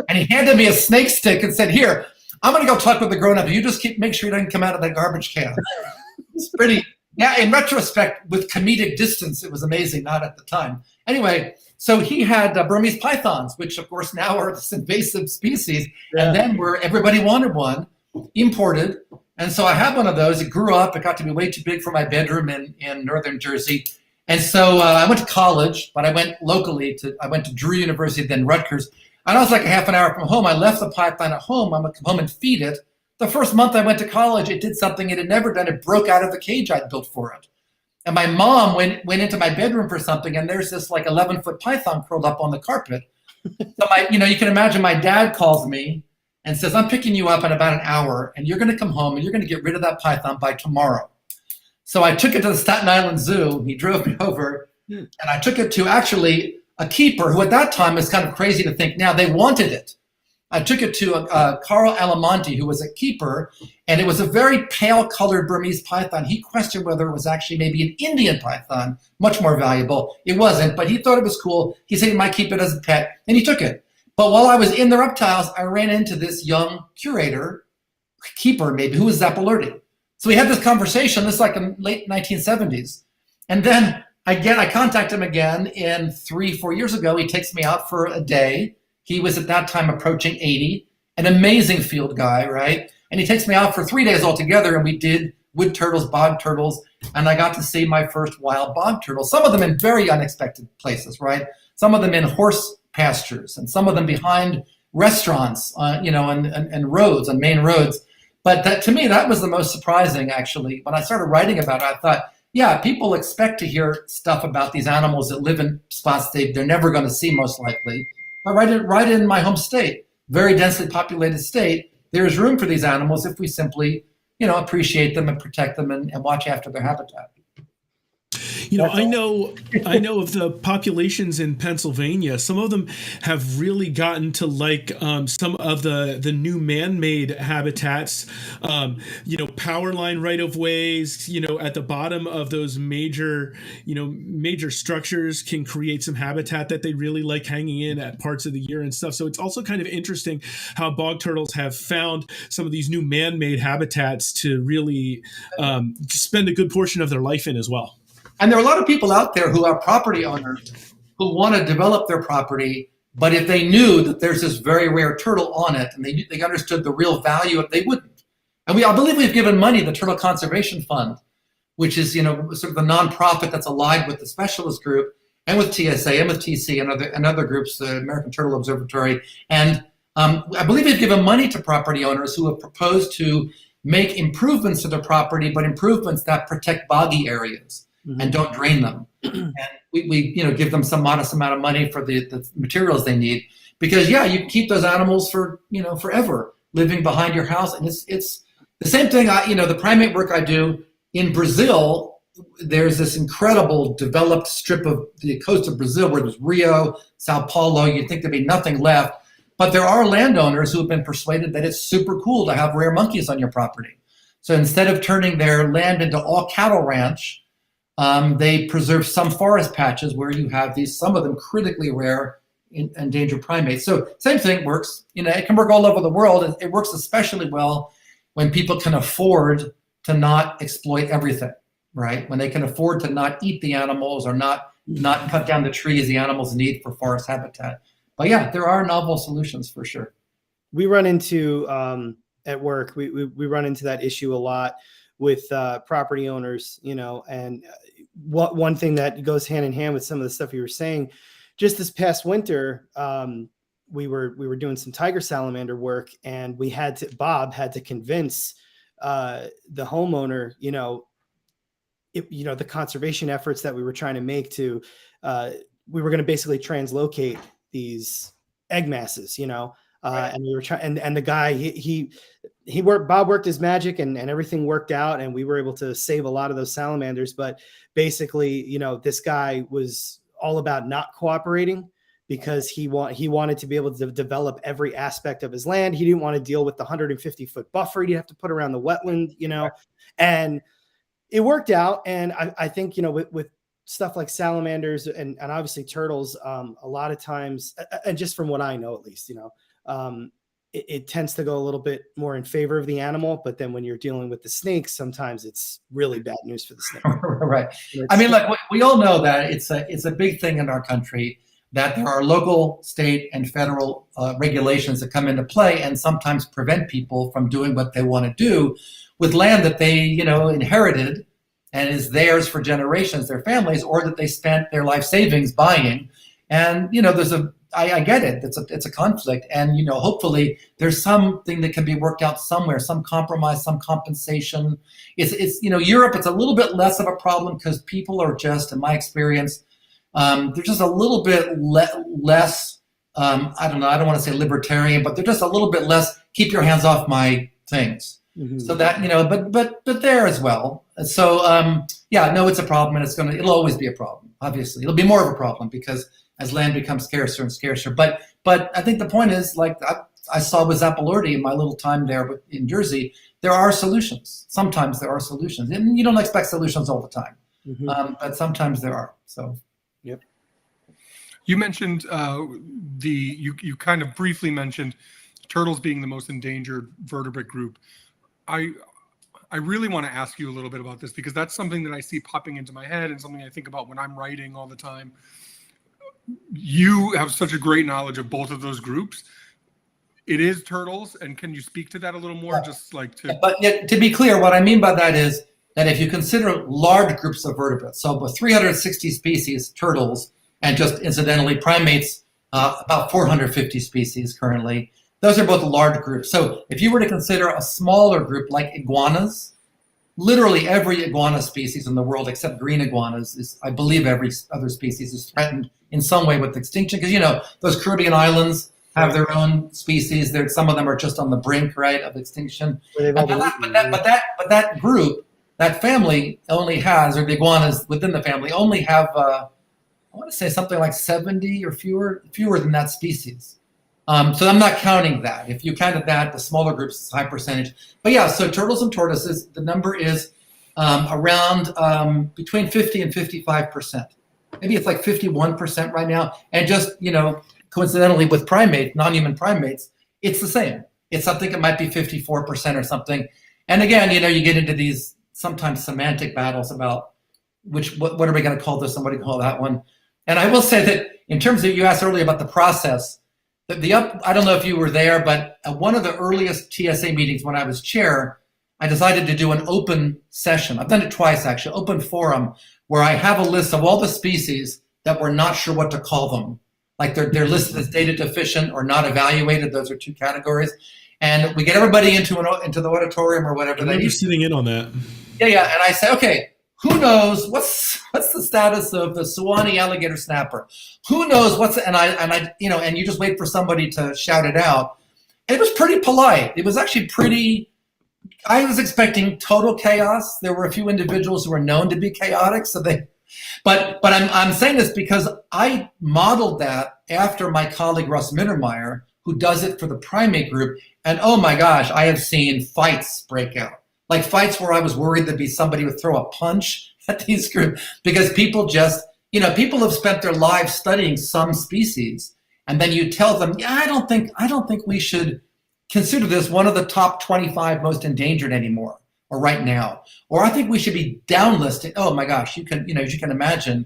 And he handed me a snake stick and said, "Here, I'm going to go talk with the grown-up. You just make sure he doesn't come out of that garbage can." It's pretty, yeah, in retrospect, with comedic distance, it was amazing, not at the time. Anyway, so he had Burmese pythons, which of course now are this invasive species. Yeah. And then everybody wanted one, imported. And so I had one of those. It grew up. It got to be way too big for my bedroom in northern Jersey. And so I went to college, but I went locally I went to Drew University, then Rutgers. And I was like a half an hour from home. I left the python at home. I would come home and feed it. The first month I went to college, it did something it had never done. It broke out of the cage I'd built for it. And my mom went into my bedroom for something, and there's this like 11-foot python curled up on the carpet. So you can imagine my dad calls me and says, "I'm picking you up in about an hour, and you're going to come home, and you're going to get rid of that python by tomorrow." So I took it to the Staten Island Zoo. He drove me over, and I took it to actually a keeper who at that time is kind of crazy to think now, they wanted it. I took it to Carl Alamonte, who was a keeper, and it was a very pale colored Burmese python. He questioned whether it was actually maybe an Indian python, much more valuable. It wasn't, but he thought it was cool. He said he might keep it as a pet, and he took it. But while I was in the reptiles, I ran into this young curator, keeper maybe, who was Zappalordi. So we had this conversation, this is like in late 1970s. And then I contacted him again in 3-4 years ago. He takes me out for a day. He was at that time approaching 80, an amazing field guy, right? And he takes me out for 3 days altogether, and we did wood turtles, bog turtles, and I got to see my first wild bog turtles, some of them in very unexpected places, right? Some of them in horse pastures, and some of them behind restaurants, and roads, on main roads. But that, to me, that was the most surprising, actually. When I started writing about it, I thought, yeah, people expect to hear stuff about these animals that live in spots they're never going to see, most likely. But right in my home state, very densely populated state, there is room for these animals if we simply, appreciate them and protect them and watch after their habitat. I know of the populations in Pennsylvania. Some of them have really gotten to like some of the new man-made habitats, power line right-of-ways, at the bottom of those major structures can create some habitat that they really like hanging in at parts of the year and stuff. So it's also kind of interesting how bog turtles have found some of these new man-made habitats to really spend a good portion of their life in as well. And there are a lot of people out there who are property owners who want to develop their property, but if they knew that there's this very rare turtle on it and they understood the real value of it, they wouldn't. And I believe we've given money to the Turtle Conservation Fund, which is sort of the nonprofit that's allied with the specialist group and with TSA and with TC and other groups, the American Turtle Observatory. And I believe we've given money to property owners who have proposed to make improvements to their property, but improvements that protect boggy areas. Mm-hmm. And don't drain them. And we give them some modest amount of money for the materials they need, because you can keep those animals for forever living behind your house. And it's the same thing. The primate work I do in Brazil, there's this incredible developed strip of the coast of Brazil where there's Rio, Sao Paulo. You'd think there'd be nothing left, but there are landowners who have been persuaded that it's super cool to have rare monkeys on your property. So instead of turning their land into all cattle ranch, they preserve some forest patches where you have some of them critically rare endangered primates. So same thing works. It can work all over the world. It works especially well when people can afford to not exploit everything, right? When they can afford to not eat the animals or not cut down the trees the animals need for forest habitat. But yeah, there are novel solutions for sure. We run into at work, we run into that issue a lot with property owners, and one thing that goes hand in hand with some of the stuff you were saying, just this past winter, we were doing some tiger salamander work, and Bob had to convince the homeowner, the conservation efforts that we were trying to make we were going to basically translocate these egg masses, and we were trying, and the guy, he worked, Bob worked his magic, and everything worked out, and we were able to save a lot of those salamanders. But basically, this guy was all about not cooperating, because he wanted to be able to develop every aspect of his land. He didn't want to deal with the 150-foot buffer he'd have to put around the wetland, and it worked out. And I think, with stuff like salamanders and obviously turtles, a lot of times, and just from what I know, at least, it tends to go a little bit more in favor of the animal. But then when you're dealing with the snakes, sometimes it's really bad news for the snake. Right. I mean, look, we all know that it's a big thing in our country, that there are local, state, and federal regulations that come into play and sometimes prevent people from doing what they want to do with land that they, inherited and is theirs for generations, their families, or that they spent their life savings buying. And, I get it. It's a conflict. And, hopefully there's something that can be worked out somewhere, some compromise, some compensation. It's Europe, it's a little bit less of a problem because people are just, in my experience, they're just a little bit less, I don't know, I don't want to say libertarian, but they're just a little bit less, keep your hands off my things. Mm-hmm. So that, but there as well. So, no, it's a problem, and it'll always be a problem. Obviously, it'll be more of a problem because as land becomes scarcer and scarcer. But I think the point is, like I saw with Zappalordi in my little time there in Jersey, there are solutions. Sometimes there are solutions, and you don't expect solutions all the time, mm-hmm. But sometimes there are. So. Yep. You mentioned you kind of briefly mentioned turtles being the most endangered vertebrate group. I really want to ask you a little bit about this, because that's something that I see popping into my head and something I think about when I'm writing all the time. You have such a great knowledge of both of those groups. It is turtles, and can you speak to that a little more? Yeah. But to be clear, what I mean by that is that if you consider large groups of vertebrates, so with 360 species, turtles, and just incidentally primates, about 450 species currently, those are both large groups. So if you were to consider a smaller group like iguanas, literally every iguana species in the world except green iguanas is, I believe every other species is threatened in some way with extinction, because those Caribbean islands have their own species. Some of them are just on the brink, right, of extinction. But that group, that family only has, or the iguanas within the family only have, I want to say something like 70 or fewer than that species. So I'm not counting that. If you counted that, the smaller groups is a high percentage. But yeah, so turtles and tortoises, the number is around between 50 and 55%. Maybe it's like 51% right now. And just, coincidentally with non-human primates, it's the same. It's something that might be 54% or something. And again, you get into these sometimes semantic battles about what are we going to call this and what do you call that one. And I will say that in terms of, you asked earlier about the process, I don't know if you were there, but at one of the earliest TSA meetings when I was chair, I decided to do an open session. I've done it twice, actually, open forum, where I have a list of all the species that we're not sure what to call them. Like they're listed as data deficient or not evaluated. Those are two categories. And we get everybody into the auditorium or whatever. You're sitting in on that. Yeah. And I say, okay, who knows what's the status of the Suwannee alligator snapper? Who knows and you just wait for somebody to shout it out. And it was pretty polite. It was actually I was expecting total chaos. There were a few individuals who were known to be chaotic, but I'm saying this because I modeled that after my colleague Russ Mittermeier, who does it for the primate group. And oh my gosh, I have seen fights break out. Like fights where I was worried there'd be somebody would throw a punch at these groups, because people just, people have spent their lives studying some species, and then you tell them, I don't think we should consider this one of the top 25 most endangered anymore, or right now, or I think we should be downlisted. Oh my gosh, you can imagine,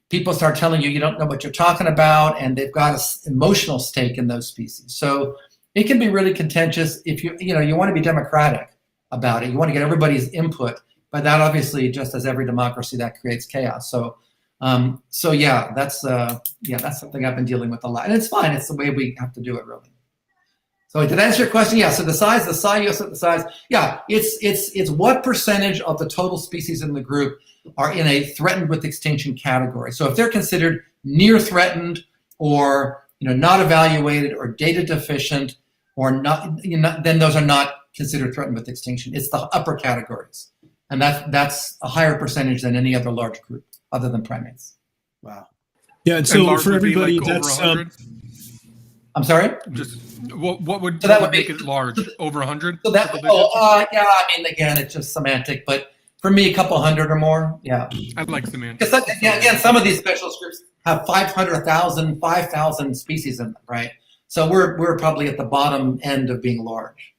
people start telling you don't know what you're talking about, and they've got an emotional stake in those species. So it can be really contentious if you want to be democratic about it. You want to get everybody's input, but that obviously, just as every democracy, that creates chaos. So that's something I've been dealing with a lot, and it's fine. It's the way we have to do it, really. So did I answer your question? Yeah. So the size. Yeah, it's what percentage of the total species in the group are in a threatened with extinction category. So if they're considered near threatened or not evaluated or data deficient or not, then those are not considered threatened with extinction. It's the upper categories. And that's a higher percentage than any other large group other than primates. Wow. Yeah, and so for everybody, like that's I'm sorry. Just what would So that would make be, it large? Over 100? So that yeah. I mean, again, it's just semantic, but for me, a couple hundred or more. Yeah. I like semantics. Again, some of these specialist groups have 500,000, 5,000 species in them, right? So we're probably at the bottom end of being large.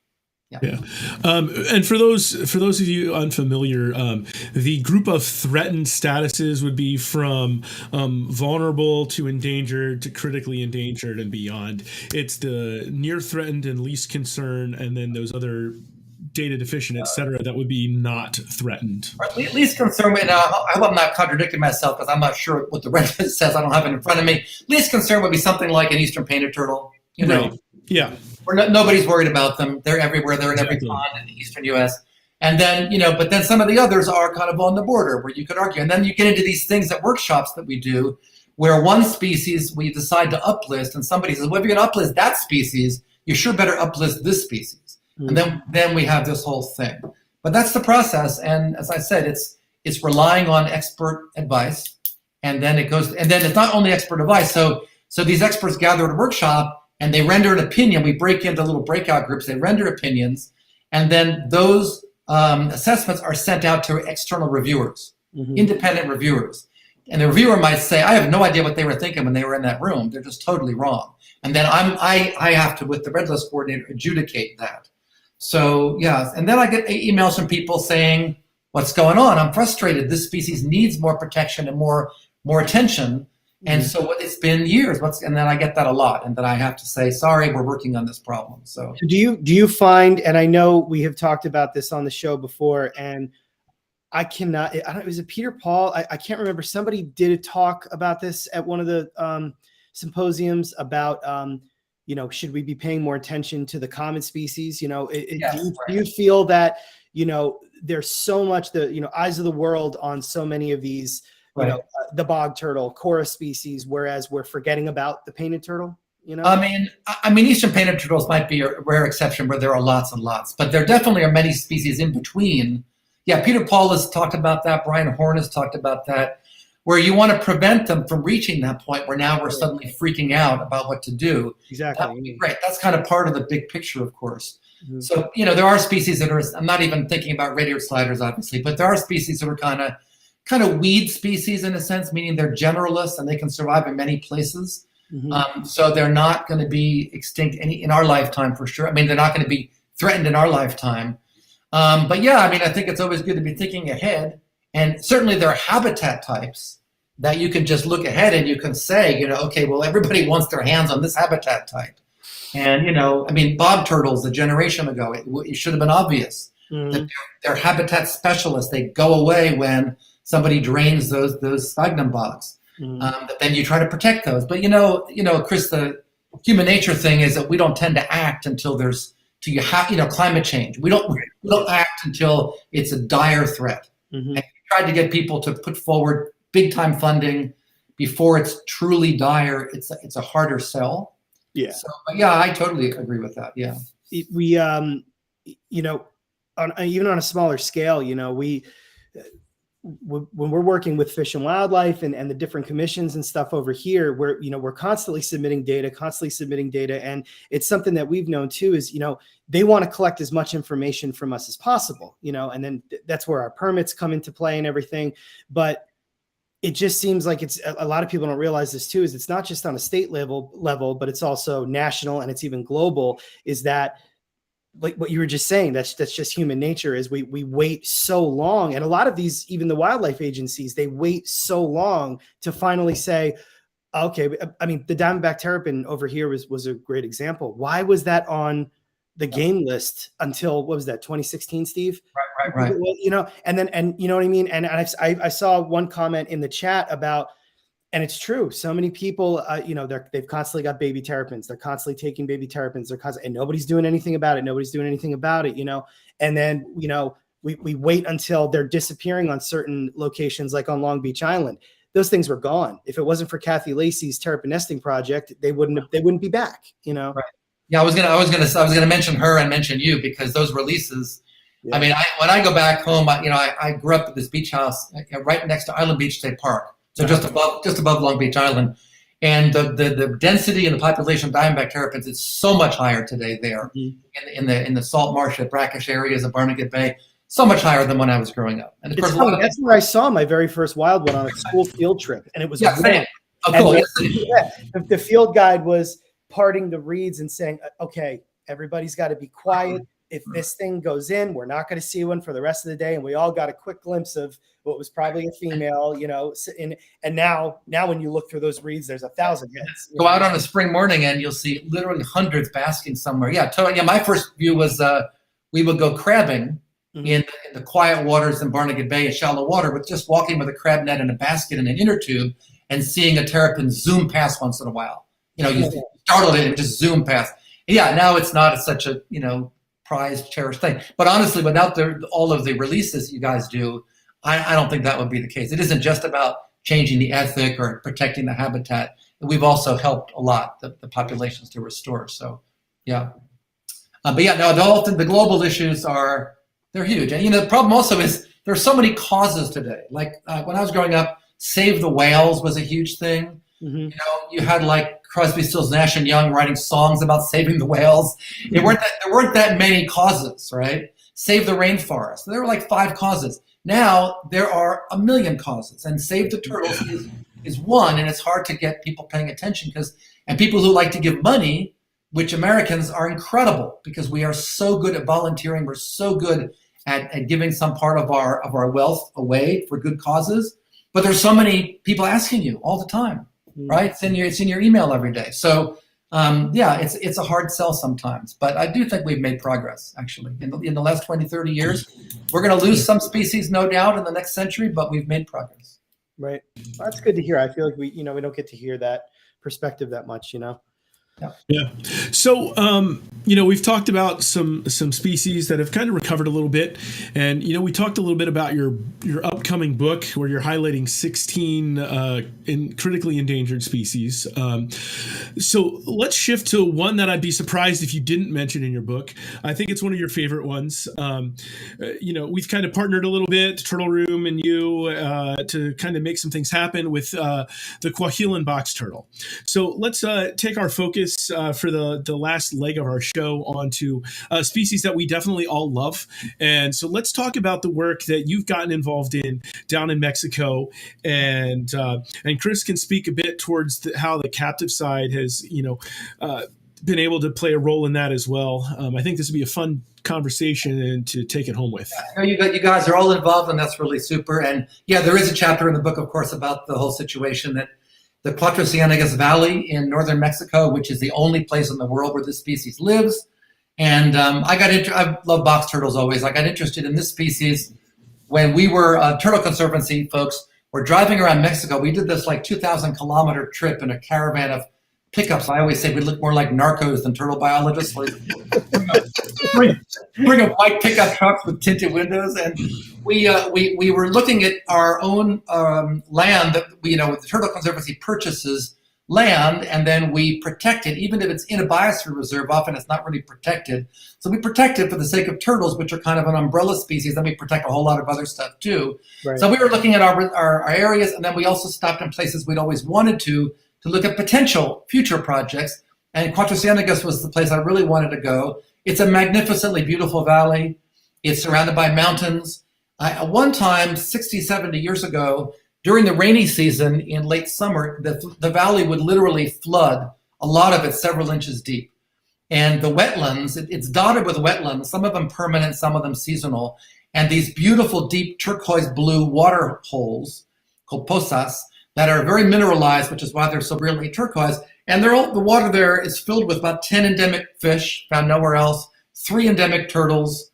Yeah. And for those of you unfamiliar, the group of threatened statuses would be from vulnerable to endangered to critically endangered and beyond. It's the near threatened and least concern, and then those other data deficient, et cetera, that would be not threatened. Least concern, I hope I'm not contradicting myself because I'm not sure what the red list says. I don't have it in front of me. Least concern would be something like an eastern painted turtle, Right. Yeah. Nobody's worried about them. They're everywhere. They're in every pond in the eastern U.S. And then, but then some of the others are kind of on the border where you could argue. And then you get into these things at workshops that we do where one species we decide to uplist and somebody says, well, if you're going to uplist that species, you sure better uplist this species. Mm-hmm. And then we have this whole thing. But that's the process. And as I said, it's relying on expert advice. And then it's not only expert advice. So these experts gather at a workshop and they render an opinion. We break into little breakout groups. They render opinions. And then those assessments are sent out to external reviewers, independent reviewers. And the reviewer might say, I have no idea what they were thinking when they were in that room. They're just totally wrong. And then I have to, with the Red List coordinator, adjudicate that. So, yeah. And then I get emails from people saying, what's going on? I'm frustrated. This species needs more protection and more attention. And so it's been years. And then I get that a lot. And then I have to say, sorry, we're working on this problem. So do you find, and I know we have talked about this on the show before, and I don't, was it Peter Paul? I can't remember. Somebody did a talk about this at one of the symposiums about, should we be paying more attention to the common species? Yes, do you feel that, there's so much eyes of the world on so many of these, the bog turtle, chorus species, whereas we're forgetting about the painted turtle, I mean, eastern painted turtles might be a rare exception where there are lots and lots, but there definitely are many species in between. Yeah, Peter Paul has talked about that. Brian Horn has talked about that, where you want to prevent them from reaching that point where now we're suddenly freaking out about what to do. Exactly. That would be great. That's kind of part of the big picture, of course. Mm-hmm. So, there are species that are, I'm not even thinking about red-eared sliders, obviously, but there are species that are kind of weed species in a sense, meaning they're generalists and they can survive in many places. Mm-hmm. So they're not going to be extinct in our lifetime for sure. I mean, they're not going to be threatened in our lifetime. But yeah, I think it's always good to be thinking ahead. And certainly there are habitat types that you can just look ahead and you can say, okay, well, everybody wants their hands on this habitat type. And, bog turtles a generation ago, it should have been obvious that they're habitat specialists. They go away when somebody drains those sphagnum bogs. But then you try to protect those. But Chris, the human nature thing is that we don't tend to act until you have climate change. We don't act until it's a dire threat. Mm-hmm. And we tried to get people to put forward big time funding before it's truly dire. It's a harder sell. Yeah. So, yeah, I totally agree with that. Yeah. We even on a smaller scale, when we're working with Fish and Wildlife and the different commissions and stuff over here, we're constantly submitting data. And it's something that we've known too, is, they want to collect as much information from us as possible, and then that's where our permits come into play and everything. But it just seems like it's a lot of people don't realize this too, is it's not just on a state level, but it's also national and it's even global, is that, like what you were just saying, that's just human nature, is we wait so long. And a lot of these, even the wildlife agencies, they wait so long to finally say, okay, the Diamondback Terrapene over here was a great example. Why was that on the game list until, what was that, 2016, Steve? Right. And you know what I mean? And I saw one comment in the chat about, and it's true, so many people, they've constantly got baby terrapins. They're constantly taking baby terrapins. And nobody's doing anything about it. And then, we wait until they're disappearing on certain locations, like on Long Beach Island. those things were gone. If it wasn't for Kathy Lacey's terrapin nesting project, they wouldn't be back, you know? Right. Yeah, I was gonna mention her and mention you, because those releases. Yeah. I mean, when I go back home, I grew up at this beach house right next to Island Beach State Park, so just above Long Beach Island, and the density and the population of diamondback terrapins is so much higher today there in the salt marsh at brackish areas of Barnegat Bay, so much higher than when I was growing up. And of course, that's where I saw my very first wild one on a school field trip, and it was cool. The field guide was parting the reeds and saying, "Okay, everybody's got to be quiet. If this thing goes in, we're not going to see one for the rest of the day." And we all got a quick glimpse of what was probably a female, you know. And now when you look through those reeds, there's 1,000 heads. Go out on a spring morning and you'll see literally hundreds basking somewhere. Yeah, totally. Yeah, my first view was we would go crabbing in the quiet waters in Barnegat Bay in shallow water, with just walking with a crab net and a basket and an inner tube and seeing a terrapin zoom past once in a while. You know, you startled it and just zoom past. Yeah, now it's not such a, prized, cherished thing. But honestly, without all of the releases you guys do, I don't think that would be the case. It isn't just about changing the ethic or protecting the habitat. We've also helped a lot the populations to restore. So, yeah. But yeah, no, the global issues they're huge. And, the problem also is there's so many causes today. Like when I was growing up, Save the Whales was a huge thing. You had like Crosby, Stills, Nash and Young writing songs about saving the whales. There weren't that many causes, right? Save the rainforest. There were like 5 causes. Now there are 1 million causes, and Save the Turtles is one, and it's hard to get people paying attention and people who like to give money, which Americans are incredible because we are so good at volunteering. We're so good at giving some part of our wealth away for good causes. But there's so many people asking you all the time. Right, it's in your email every day. So, it's a hard sell sometimes. But I do think we've made progress, actually. In the last 20, 30 years, we're going to lose some species, no doubt, in the next century, but we've made progress. Right. Well, that's good to hear. I feel like we don't get to hear that perspective that much, Yeah. So, we've talked about some species that have kind of recovered a little bit. And, we talked a little bit about your upcoming book where you're highlighting 16 critically endangered species. So let's shift to one that I'd be surprised if you didn't mention in your book. I think it's one of your favorite ones. We've kind of partnered a little bit, Turtle Room and you, to kind of make some things happen with the coahuilan box turtle. So let's take our focus for the last leg of our show onto a species that we definitely all love. And so let's talk about the work that you've gotten involved in down in Mexico. And Chris can speak a bit towards how the captive side has, been able to play a role in that as well. I think this would be a fun conversation and to take it home with. You guys are all involved, and that's really super. And yeah, there is a chapter in the book, of course, about the whole situation that the Cuatro Ciénegas Valley in northern Mexico, which is the only place in the world where this species lives. And I love box turtles always. I got interested in this species when we were Turtle Conservancy folks were driving around Mexico. We did this like 2,000-kilometer trip in a caravan of pickups. I always say we look more like narcos than turtle biologists. Bring up white pickup trucks with tinted windows, and we were looking at our own land that the Turtle Conservancy purchases land, and then we protect it, even if it's in a biosphere reserve. Often it's not really protected, so we protect it for the sake of turtles, which are kind of an umbrella species. Then we protect a whole lot of other stuff too. Right. So we were looking at our areas, and then we also stopped in places we'd always wanted to look at potential future projects. And Cuatro Ciénegas was the place I really wanted to go. It's a magnificently beautiful valley. It's surrounded by mountains. At one time, 60, 70 years ago, during the rainy season in late summer, the valley would literally flood, a lot of it several inches deep. And the wetlands, it's dotted with wetlands, some of them permanent, some of them seasonal, and these beautiful deep turquoise blue water holes called pozas that are very mineralized, which is why they're so brilliantly turquoise. And the water there is filled with about 10 endemic fish found nowhere else, 3 endemic turtles,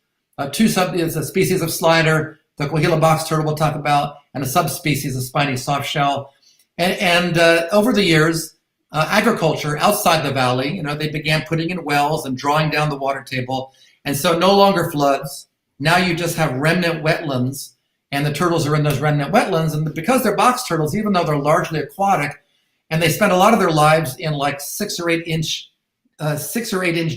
2 a species of slider, the coahuila box turtle we'll talk about, and a subspecies of spiny softshell. And over the years, agriculture outside the valley, they began putting in wells and drawing down the water table. And so no longer floods. Now you just have remnant wetlands. and the turtles are in those remnant wetlands. And because they're box turtles, even though they're largely aquatic, and they spend a lot of their lives in like 6 or 8 inch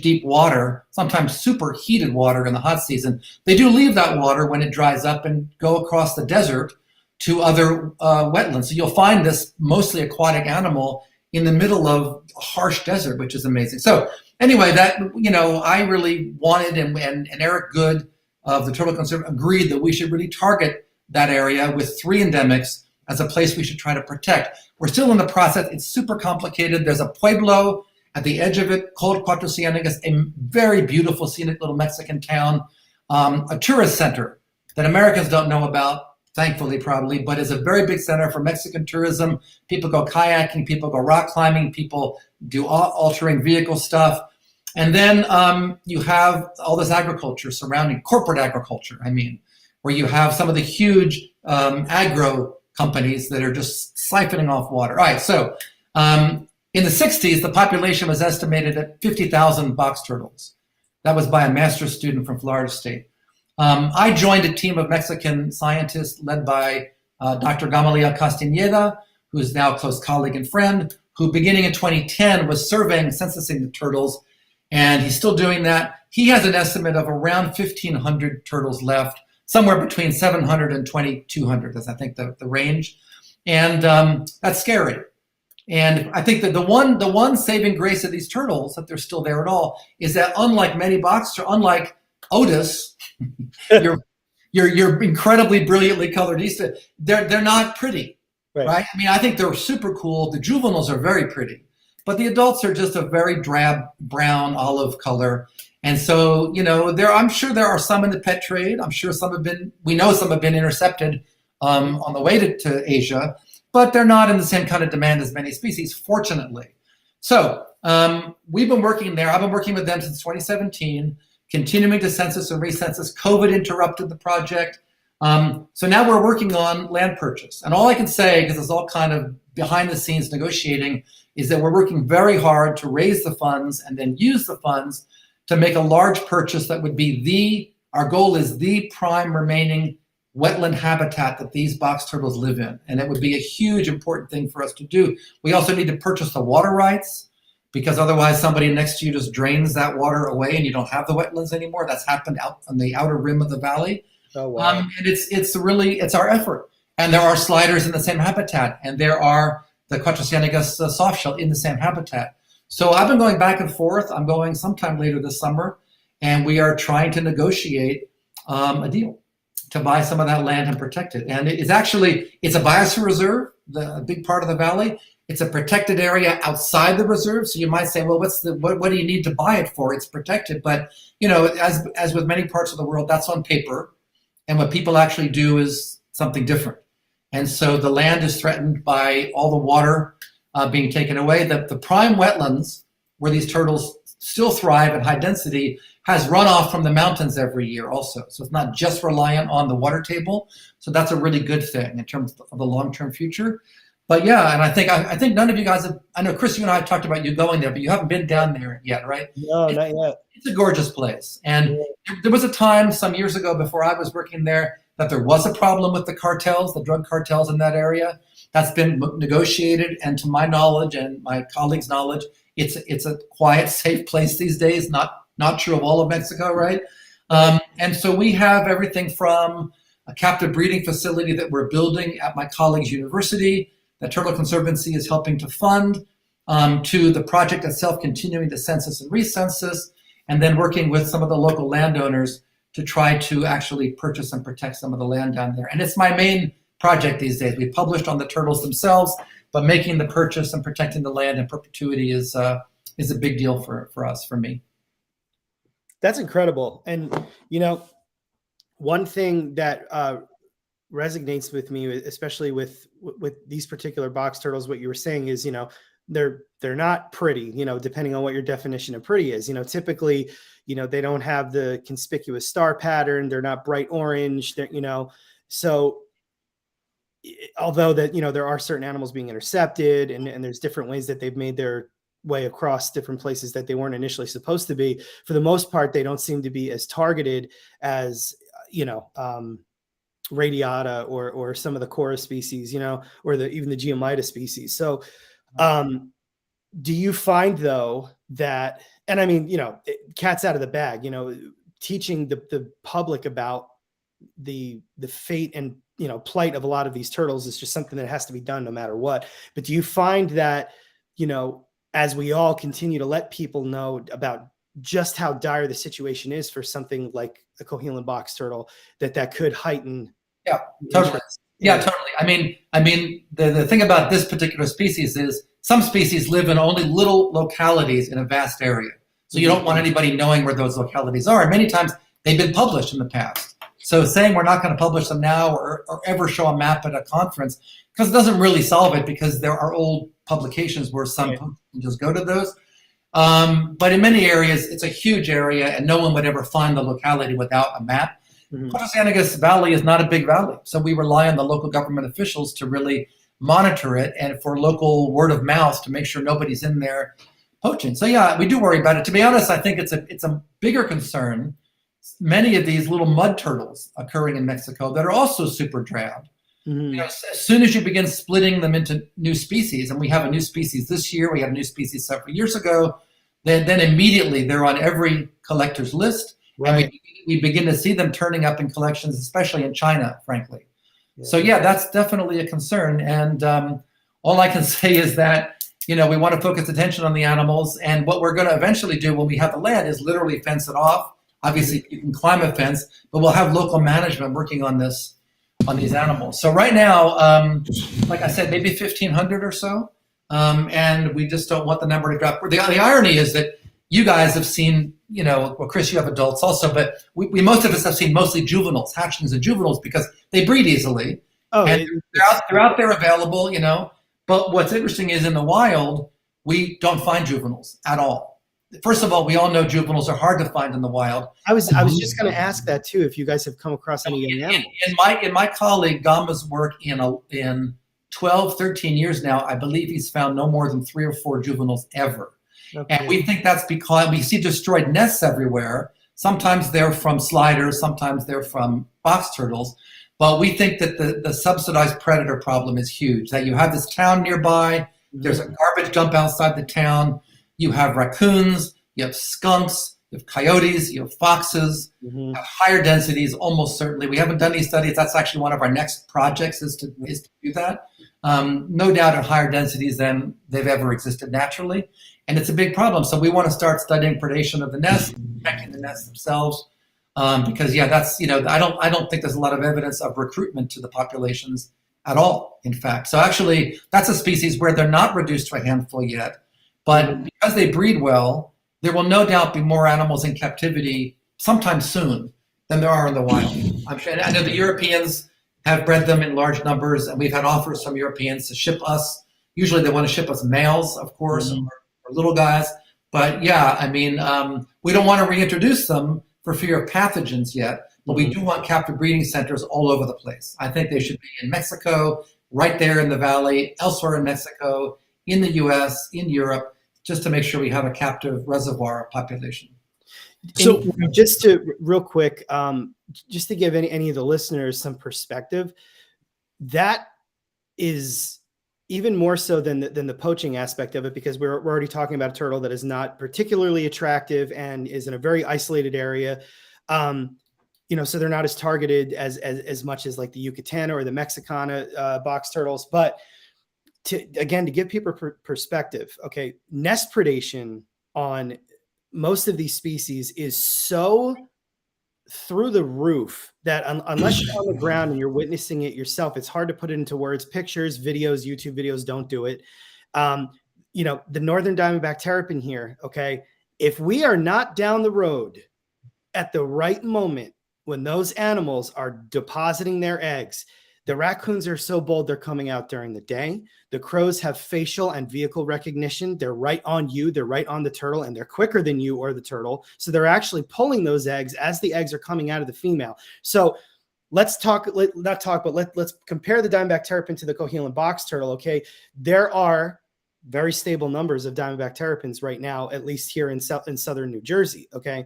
deep water, sometimes super heated water in the hot season, they do leave that water when it dries up and go across the desert to other wetlands. So you'll find this mostly aquatic animal in the middle of a harsh desert, which is amazing. So anyway, that, I really wanted, and Eric Good of the Turtle Conservancy agreed that we should really target that area with 3 endemics as a place we should try to protect. We're still in the process. It's super complicated. There's a pueblo at the edge of it called Cuatro Ciénegas, a very beautiful scenic little Mexican town, a tourist center that Americans don't know about, thankfully, probably, but is a very big center for Mexican tourism. People go kayaking, people go rock climbing, people do all-terrain vehicle stuff. And then you have all this agriculture surrounding, corporate agriculture, where you have some of the huge agro companies that are just siphoning off water. All right, so in the 60s, the population was estimated at 50,000 box turtles. That was by a master's student from Florida State. I joined a team of Mexican scientists led by Dr. Gamaliel Castañeda, who is now a close colleague and friend, who beginning in 2010 was surveying, censusing the turtles, and he's still doing that. He has an estimate of around 1,500 turtles left, somewhere between 700 and 2,200 is I think the range, and that's scary. And I think that the one saving grace of these turtles, that they're still there at all, is that unlike many unlike Otis, you're incredibly brilliantly colored Easter, they're not pretty, right? I think they're super cool. The juveniles are very pretty, but the adults are just a very drab brown olive color. And so, I'm sure there are some in the pet trade. I'm sure we know some have been intercepted on the way to Asia, but they're not in the same kind of demand as many species, fortunately. So we've been working there. I've been working with them since 2017, continuing to census and recensus. COVID interrupted the project. So now we're working on land purchase. And all I can say, because it's all kind of behind the scenes negotiating, is that we're working very hard to raise the funds and then use the funds to make a large purchase that would be our goal is the prime remaining wetland habitat that these box turtles live in. And it would be a huge, important thing for us to do. We also need to purchase the water rights, because otherwise somebody next to you just drains that water away and you don't have the wetlands anymore. That's happened out on the outer rim of the valley. Oh, wow. And it's our effort. And there are sliders in the same habitat, and there are the Cuatro Ciénegas softshell in the same habitat. So I've been going back and forth. I'm going sometime later this summer, and we are trying to negotiate a deal to buy some of that land and protect it. And it's a biosphere reserve, a big part of the valley. It's a protected area outside the reserve. So you might say, well, what do you need to buy it for? It's protected. But, as with many parts of the world, that's on paper. And what people actually do is something different. And so the land is threatened by all the water being taken away. The prime wetlands, where these turtles still thrive at high density, has runoff from the mountains every year also. So it's not just reliant on the water table. So that's a really good thing in terms of the long-term future. But yeah, and I think none of you guys I know, Chris, you and I talked about you going there, but you haven't been down there yet, right? No, not yet. It's a gorgeous place. And there was a time some years ago before I was working there that there was a problem with the cartels, the drug cartels in that area. That's been negotiated, and to my knowledge and my colleagues' knowledge, it's a quiet, safe place these days. Not true of all of Mexico, right? And so we have everything from a captive breeding facility that we're building at my colleague's university that Turtle Conservancy is helping to fund, to the project itself continuing to census and recensus, and then working with some of the local landowners to try to actually purchase and protect some of the land down there. And it's my main project these days. We published on the turtles themselves, but making the purchase and protecting the land in perpetuity is a big deal for us, for me. That's incredible. And, one thing that resonates with me, especially with these particular box turtles, what you were saying is, they're not pretty, depending on what your definition of pretty is. Typically, they don't have the conspicuous star pattern. They're not bright orange. So although that, there are certain animals being intercepted and there's different ways that they've made their way across different places that they weren't initially supposed to be, for the most part, they don't seem to be as targeted as, radiata or some of the Cora species, you know, or even the Geomyda species. So do you find though that, and I mean, you know, cat's out of the bag, you know, teaching the public about the fate and, you know, plight of a lot of these turtles is just something that has to be done no matter what. But do you find that, you know, as we all continue to let people know about just how dire the situation is for something like a coahuilan box turtle, that could heighten? Yeah, totally. Yeah, totally. I mean, the thing about this particular species is some species live in only little localities in a vast area. So you don't want anybody knowing where those localities are. And many times they've been published in the past. So saying we're not going to publish them now or ever show a map at a conference, because it doesn't really solve it, because there are old publications where some can just go to those. But in many areas, it's a huge area and no one would ever find the locality without a map. Potosí Valley is not a big valley. So we rely on the local government officials to really monitor it and for local word of mouth to make sure nobody's in there poaching. So yeah, we do worry about it. To be honest, I think it's a bigger concern. Many of these little mud turtles occurring in Mexico that are also super drab. You know, as soon as you begin splitting them into new species, and we have a new species this year, we had a new species several years ago, then immediately they're on every collector's list. Right. And we begin to see them turning up in collections, especially in China, frankly. So yeah, that's definitely a concern. And all I can say is that, you know, we want to focus attention on the animals. And what we're going to eventually do when we have the land is literally fence it off. Obviously, you can climb a fence, but we'll have local management working on this, on these animals. So right now, like I said, maybe 1,500 or so. And we just don't want the number to drop. The irony is that you guys have seen, you know, well, Chris, you have adults also, but we most of us have seen mostly juveniles, hatchlings and juveniles, because they breed easily. And they're out there available, you know. But what's interesting is in the wild, we don't find juveniles at all. First of all, we all know juveniles are hard to find in the wild. I was just going to ask that too, if you guys have come across any young animals. In my colleague Gama's work in 12, 13 years now, I believe he's found no more than 3 or 4 juveniles ever. Okay. And we think that's because we see destroyed nests everywhere. Sometimes they're from sliders, sometimes they're from box turtles. But we think that the subsidized predator problem is huge, that you have this town nearby, there's a garbage dump outside the town, you have raccoons, you have skunks, you have coyotes, you have foxes, have higher densities, almost certainly. We haven't done any studies. That's actually one of our next projects is to do that. No doubt at higher densities than they've ever existed naturally. And it's a big problem. So we want to start studying predation of the nest, protecting the nests themselves. Because yeah, that's, you know, I don't think there's a lot of evidence of recruitment to the populations at all, in fact. So actually, that's a species where they're not reduced to a handful yet. But because they breed well, there will no doubt be more animals in captivity sometime soon than there are in the wild. I'm sure. I know the Europeans have bred them in large numbers, and we've had offers from Europeans to ship us. Usually they want to ship us males, of course, or little guys. But yeah, I mean, we don't want to reintroduce them for fear of pathogens yet, but we do want captive breeding centers all over the place. I think they should be in Mexico, right there in the valley, elsewhere in Mexico, in the US, in Europe, just to make sure we have a captive reservoir population. So just to real quick, just to give any of the listeners some perspective, that is even more so than the poaching aspect of it, because we're already talking about a turtle that is not particularly attractive and is in a very isolated area. You know, so they're not as targeted as much as like the Yucatan or the Mexicana box turtles. But to give people perspective, okay, nest predation on most of these species is so through the roof that unless you're on the ground and you're witnessing it yourself, it's hard to put it into words. Pictures, videos, YouTube videos don't do it. You know, the northern diamondback terrapene here, okay, if we are not down the road at the right moment when those animals are depositing their eggs, the raccoons are so bold, they're coming out during the day. The crows have facial and vehicle recognition. They're right on you. They're right on the turtle, and they're quicker than you or the turtle. So they're actually pulling those eggs as the eggs are coming out of the female. So let's compare the diamondback terrapin to the coahuilan box turtle, okay? There are very stable numbers of diamondback terrapins right now, at least here in southern New Jersey, okay?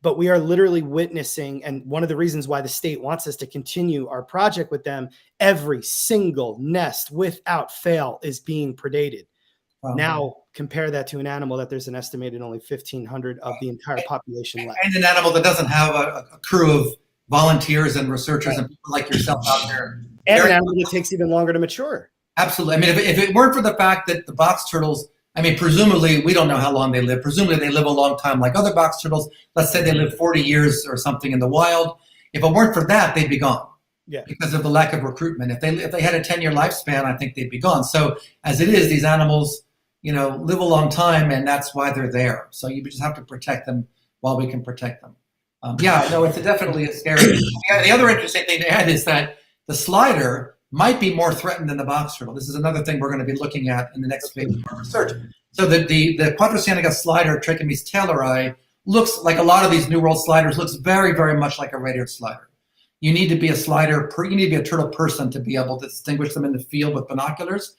but we are literally witnessing, and one of the reasons why the state wants us to continue our project with them, every single nest without fail is being predated. Wow. Now compare that to an animal that there's an estimated only 1,500 of the entire population left. And an animal that doesn't have a crew of volunteers and researchers and people like yourself out there. And an animal that takes even longer to mature. Absolutely. I mean, if it weren't for the fact that the box turtles, I mean, presumably, we don't know how long they live. Presumably, they live a long time like other box turtles. Let's say they live 40 years or something in the wild. If it weren't for that, they'd be gone. Yeah. Because of the lack of recruitment. If they had a 10-year lifespan, I think they'd be gone. So as it is, these animals, live a long time, and that's why they're there. So you just have to protect them while we can protect them. It's definitely a scary. The other interesting thing to add is that the slider might be more threatened than the box turtle. This is another thing we're going to be looking at in the next phase of our research. So the Quadrocyanega slider, Trichomes taylori, looks like a lot of these New World sliders, looks very, very much like a red-eared slider. You need to be a you need to be a turtle person to be able to distinguish them in the field with binoculars.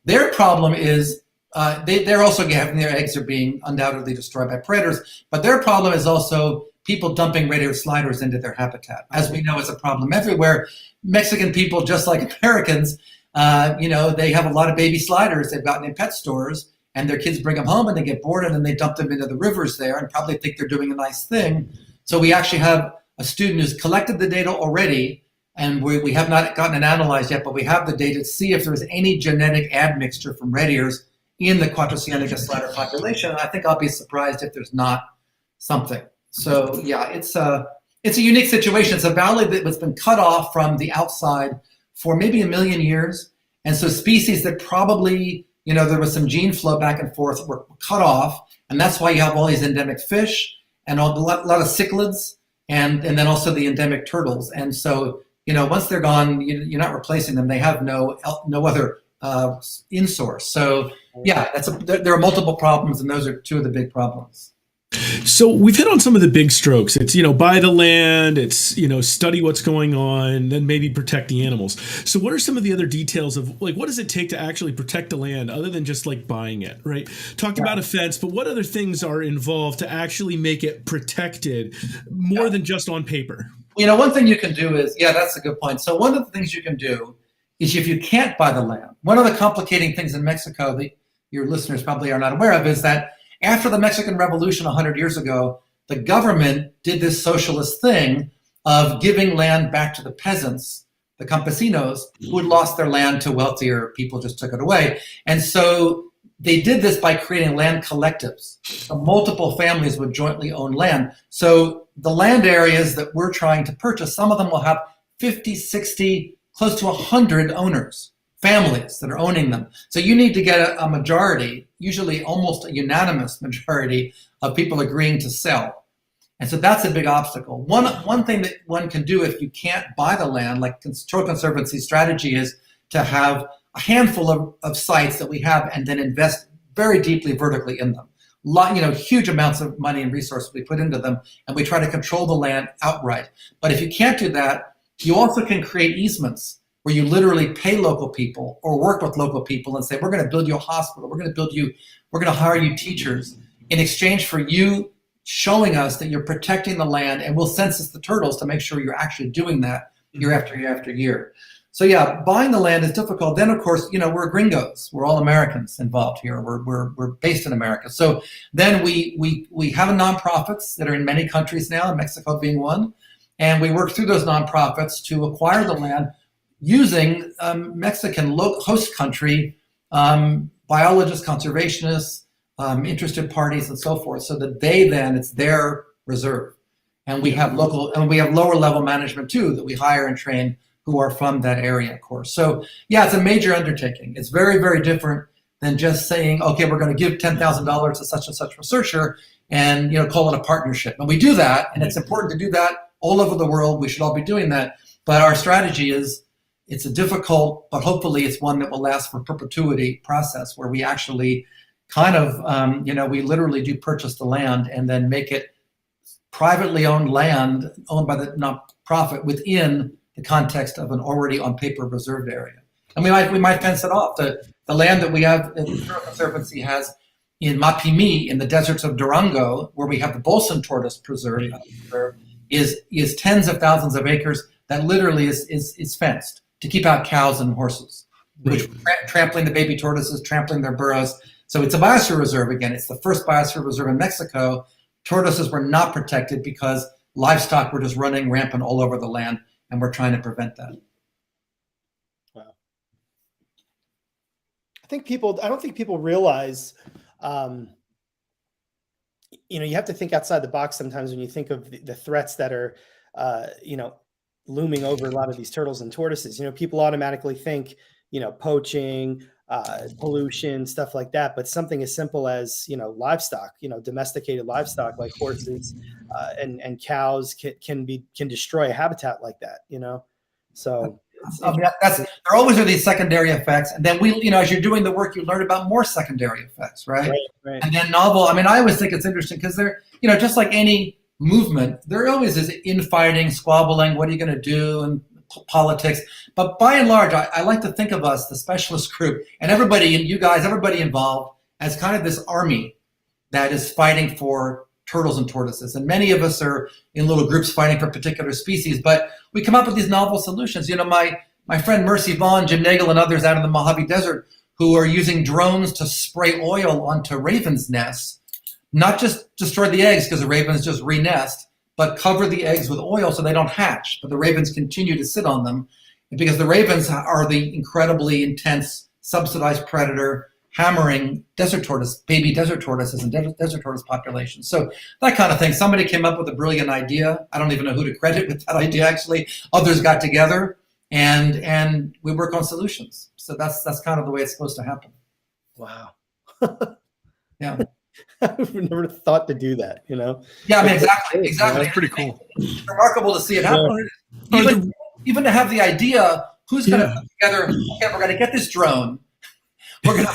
Their problem is they're also having their eggs are being undoubtedly destroyed by predators, but their problem is also people dumping red-eared sliders into their habitat. As we know, is a problem everywhere. Mexican people, just like Americans, they have a lot of baby sliders they've gotten in pet stores, and their kids bring them home and they get bored and then they dump them into the rivers there and probably think they're doing a nice thing. So we actually have a student who's collected the data already, and we have not gotten it analyzed yet, but we have the data to see if there's any genetic admixture from red ears in the Quadrocyanega slider population. And I think I'll be surprised if there's not something. So yeah, it's a unique situation. It's a valley that's been cut off from the outside for maybe 1 million years. And so species that probably, there was some gene flow back and forth were cut off. And that's why you have all these endemic fish and a lot of cichlids and then also the endemic turtles. And so, once they're gone, you're not replacing them. They have no other in-source. So yeah, there are multiple problems, and those are two of the big problems. So we've hit on some of the big strokes. It's, buy the land, it's, study what's going on, then maybe protect the animals. So what are some of the other details of, what does it take to actually protect the land other than just buying it, right? Talked about a fence, but what other things are involved to actually make it protected more than just on paper? One thing you can do is, that's a good point. So one of the things you can do is, if you can't buy the land, one of the complicating things in Mexico that your listeners probably are not aware of is that after the Mexican Revolution 100 years ago, the government did this socialist thing of giving land back to the peasants, the campesinos, who had lost their land to wealthier people, just took it away. And so they did this by creating land collectives. So multiple families would jointly own land. So the land areas that we're trying to purchase, some of them will have 50, 60, close to 100 owners, families that are owning them. So you need to get a majority, usually almost a unanimous majority of people agreeing to sell. And so that's a big obstacle. One thing that one can do if you can't buy the land, like Turtle Conservancy's strategy, is to have a handful of sites that we have and then invest very deeply vertically in them. Huge amounts of money and resources we put into them, and we try to control the land outright. But if you can't do that, you also can create easements where you literally pay local people or work with local people and say, we're going to build you a hospital, we're going to hire you teachers in exchange for you showing us that you're protecting the land, and we'll census the turtles to make sure you're actually doing that year after year after year. So yeah, buying the land is difficult. Then of course, we're gringos. We're all Americans involved here. We're based in America. So then we have nonprofits that are in many countries now, Mexico being one, and we work through those nonprofits to acquire the land using Mexican host country biologists, conservationists, interested parties, and so forth, so that it's their reserve. And we have lower level management too that we hire and train who are from that area, of course. So yeah, it's a major undertaking. It's very, very different than just saying, okay, we're going to give $10,000 to such and such researcher and call it a partnership. And we do that, and it's important to do that all over the world. We should all be doing that. But our strategy is, it's a difficult, but hopefully it's one that will last for perpetuity process, where we actually kind of, we literally do purchase the land and then make it privately owned land owned by the nonprofit within the context of an already on paper reserved area. And we might fence it off. The land that we have, the Turtle Conservancy has in Mapimi, in the deserts of Durango, where we have the Bolson tortoise preserve, is tens of thousands of acres that literally is fenced to keep out cows and horses, which trampling the baby tortoises, trampling their burrows. So it's a biosphere reserve again. It's the first biosphere reserve in Mexico. Tortoises were not protected because livestock were just running rampant all over the land, and we're trying to prevent that. Wow. I don't think people realize, you have to think outside the box sometimes when you think of the threats that are, looming over a lot of these turtles and tortoises. People automatically think, poaching, pollution, stuff like that. But something as simple as, livestock, domesticated livestock like horses and cows can destroy a habitat like that, So there always are these secondary effects. And then as you're doing the work, you learn about more secondary effects, right? Right. And then I always think it's interesting because they're, just like any movement, there always is infighting, squabbling, what are you going to do, and politics. But by and large, I like to think of us, the specialist group, and everybody, and you guys, everybody involved, as kind of this army that is fighting for turtles and tortoises. And many of us are in little groups fighting for particular species, but we come up with these novel solutions. My friend Mercy Vaughn, Jim Nagel, and others out in the Mojave Desert who are using drones to spray oil onto ravens' nests, not just destroy the eggs because the ravens just re-nest, but cover the eggs with oil so they don't hatch, but the ravens continue to sit on them. And because the ravens are the incredibly intense, subsidized predator hammering baby desert tortoises and desert tortoise populations. So that kind of thing. Somebody came up with a brilliant idea. I don't even know who to credit with that idea, actually. Others got together and we work on solutions. So that's kind of the way it's supposed to happen. Wow. Yeah. I've never thought to do that, Yeah, I mean, exactly. That's pretty cool. It's remarkable to see it happen. Even to have the idea, who's going to put together? Okay, we're going to get this drone. We're gonna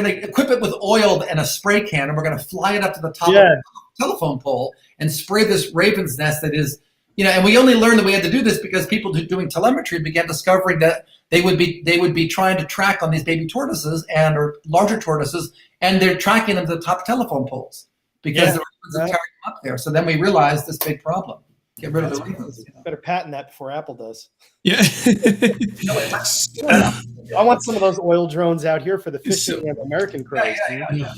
equip it with oil and a spray can, and we're going to fly it up to the top of the telephone pole and spray this raven's nest that is, And we only learned that we had to do this because people doing telemetry began discovering that they would be trying to track on these baby tortoises or larger tortoises, and they're tracking them to the top telephone poles because the ravens are carrying them up there. So then we realized this big problem. Get rid of the ravens. Better patent that before Apple does. Yeah. I want some of those oil drones out here for the fishing and American crows. Yeah.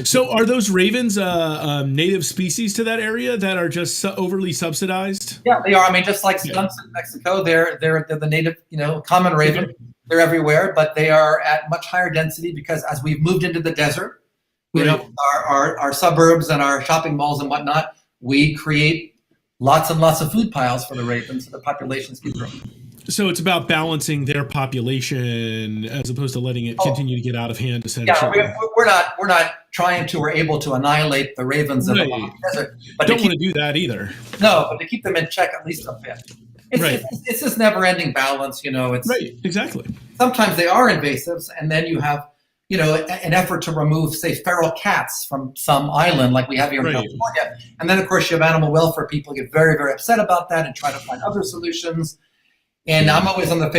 So are those ravens native species to that area that are just overly subsidized? Yeah, they are. I mean, just like skunks in Mexico, they're the native, common raven. They're everywhere, but they are at much higher density because as we've moved into the desert, our suburbs and our shopping malls and whatnot, we create lots and lots of food piles for the ravens, so the populations keep growing. So it's about balancing their population as opposed to letting it continue to get out of hand. Essentially, yeah, we're not trying to or able to annihilate the ravens in the desert. But don't want to do that either. No, but to keep them in check at least a bit. It's this never-ending balance, It's right, exactly. Sometimes they are invasives, and then you have, an effort to remove, say, feral cats from some island like we have here in California, and then of course you have animal welfare people get very, very upset about that and try to find other solutions. And I'm always on the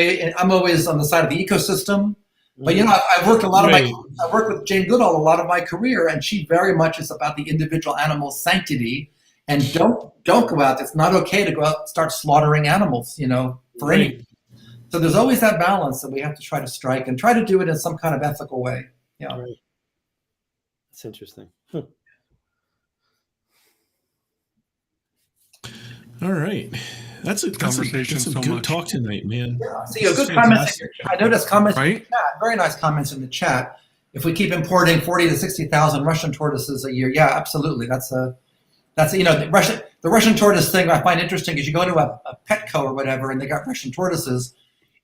side of the ecosystem. But I've worked I worked with Jane Goodall a lot of my career, and she very much is about the individual animal's sanctity. And don't go out. It's not okay to go out and start slaughtering animals, for anything. So there's always that balance that we have to try to strike and try to do it in some kind of ethical way. Yeah. Right. That's interesting. All right. That's some good talk tonight, man. Yeah. See, good comments. I noticed comments in the chat. Very nice comments in the chat. If we keep importing 40 to 60,000 Russian tortoises a year, yeah, absolutely. That's the Russian tortoise thing I find interesting is you go to a Petco or whatever, and they got Russian tortoises.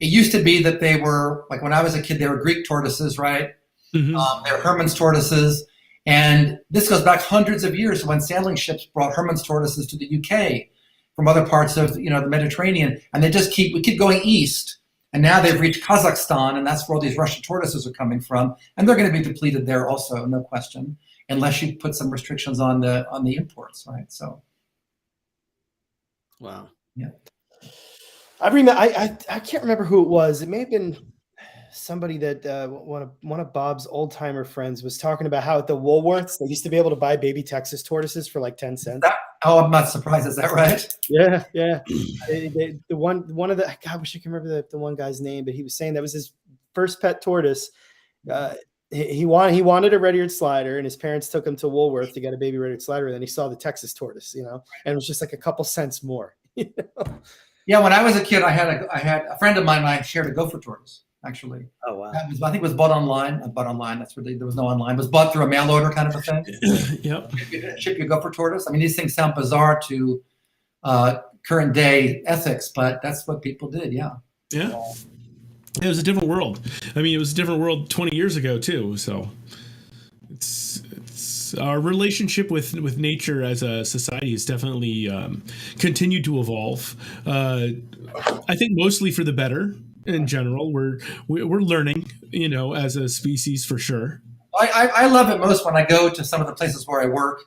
It used to be that they were, like when I was a kid, they were Greek tortoises, right? Mm-hmm. They were Hermann's tortoises. And this goes back hundreds of years when sailing ships brought Hermann's tortoises to the UK from other parts of the Mediterranean. And we keep going east. And now they've reached Kazakhstan, and that's where all these Russian tortoises are coming from. And they're going to be depleted there also, no question, unless you put some restrictions on the imports, right? So. Wow. Yeah. I remember. I can't remember who it was. It may have been somebody that one of Bob's old timer friends was talking about how at the Woolworths they used to be able to buy baby Texas tortoises for like 10 cents. I'm not surprised. Is that right? Yeah. The one of the, God, I wish I can remember the one guy's name, but he was saying that was his first pet tortoise. He wanted a red-eared slider, and his parents took him to Woolworth to get a baby red-eared slider. And then he saw the Texas tortoise, and it was just like a couple cents more. Yeah, when I was a kid, I had a friend of mine and I shared a gopher tortoise, actually. Oh, wow. I think it was bought online. That's really, there was no online. It was bought through a mail order kind of a thing. Yep. Ship your gopher tortoise. I mean, these things sound bizarre to current day ethics, but that's what people did. Yeah. Yeah. It was a different world. I mean, it was a different world 20 years ago too. So it's our relationship with nature as a society has definitely continued to evolve. I think mostly for the better in general. We're learning, as a species for sure. I love it most when I go to some of the places where I work.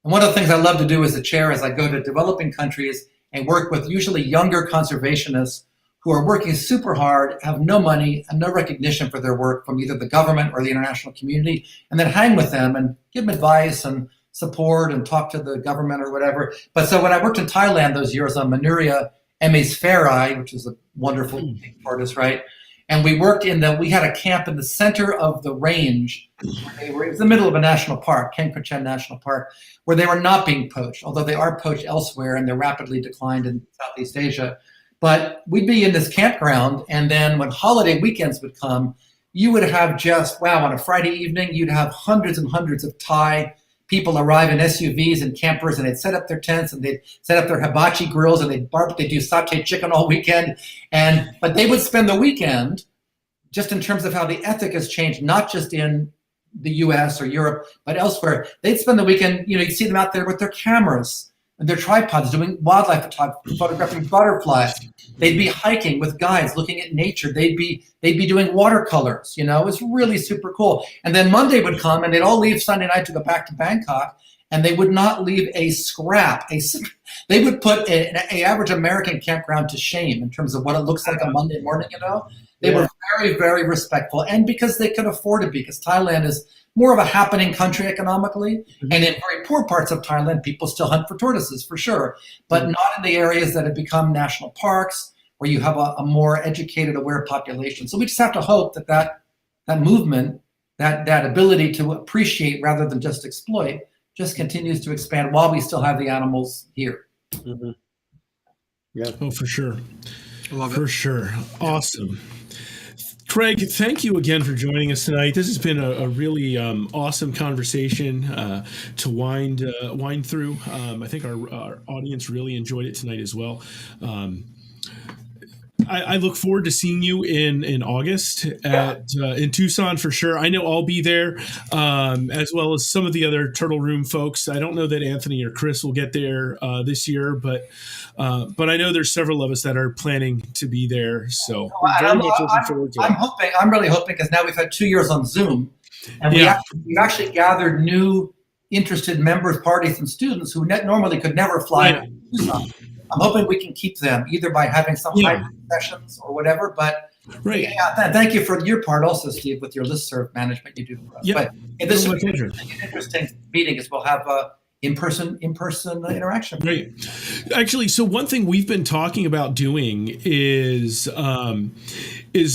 And one of the things I love to do as a chair is I go to developing countries and work with usually younger conservationists who are working super hard, have no money and no recognition for their work from either the government or the international community, and then hang with them and give them advice and support and talk to the government or whatever. But so when I worked in Thailand those years on Manuria emesferi, which is a wonderful tortoise, right? And we worked we had a camp in the center of the range. It was the middle of a national park, Kengkochen National Park, where they were not being poached, although they are poached elsewhere and they're rapidly declined in Southeast Asia. But we'd be in this campground, and then when holiday weekends would come, you would have on a Friday evening, you'd have hundreds and hundreds of Thai people arrive in SUVs and campers, and they'd set up their tents, and they'd set up their hibachi grills, and they'd do sauteed chicken all weekend. But they would spend the weekend, just in terms of how the ethic has changed, not just in the US or Europe, but elsewhere. They'd spend the weekend, you'd see them out there with their cameras and their tripods doing wildlife photography, photographing butterflies. They'd be hiking with guides, looking at nature. They'd be doing watercolors. It was really super cool. And then Monday would come, and they'd all leave Sunday night to go back to Bangkok, and they would not leave a scrap. They would put an average American campground to shame in terms of what it looks like on Monday morning. They were very, very respectful, and because they could afford it, because Thailand is more of a happening country economically. Mm-hmm. And in very poor parts of Thailand, people still hunt for tortoises, for sure, but not in the areas that have become national parks where you have a more educated, aware population. So we just have to hope that movement, that ability to appreciate rather than just exploit, just continues to expand while we still have the animals here. Mm-hmm. Yeah. Oh, for sure. I love it. For sure. Awesome. Craig, thank you again for joining us tonight. This has been a really awesome conversation to wind through. I think our audience really enjoyed it tonight as well. I look forward to seeing you in August in Tucson for sure. I know I'll be there, as well as some of the other Turtle Room folks. I don't know that Anthony or Chris will get there this year, but I know there's several of us that are planning to be there. So very much looking forward to it. I'm really hoping, because now we've had 2 years on Zoom, and we've actually gathered new interested members, parties, and students who normally could never fly to Tucson. I'm hoping we can keep them either by having some hybrid sessions or whatever. But thank you for your part also, Steve, with your listserv management you do for us. But this will be an interesting meeting, as we'll have in-person interaction. Great. Actually, so one thing we've been talking about doing is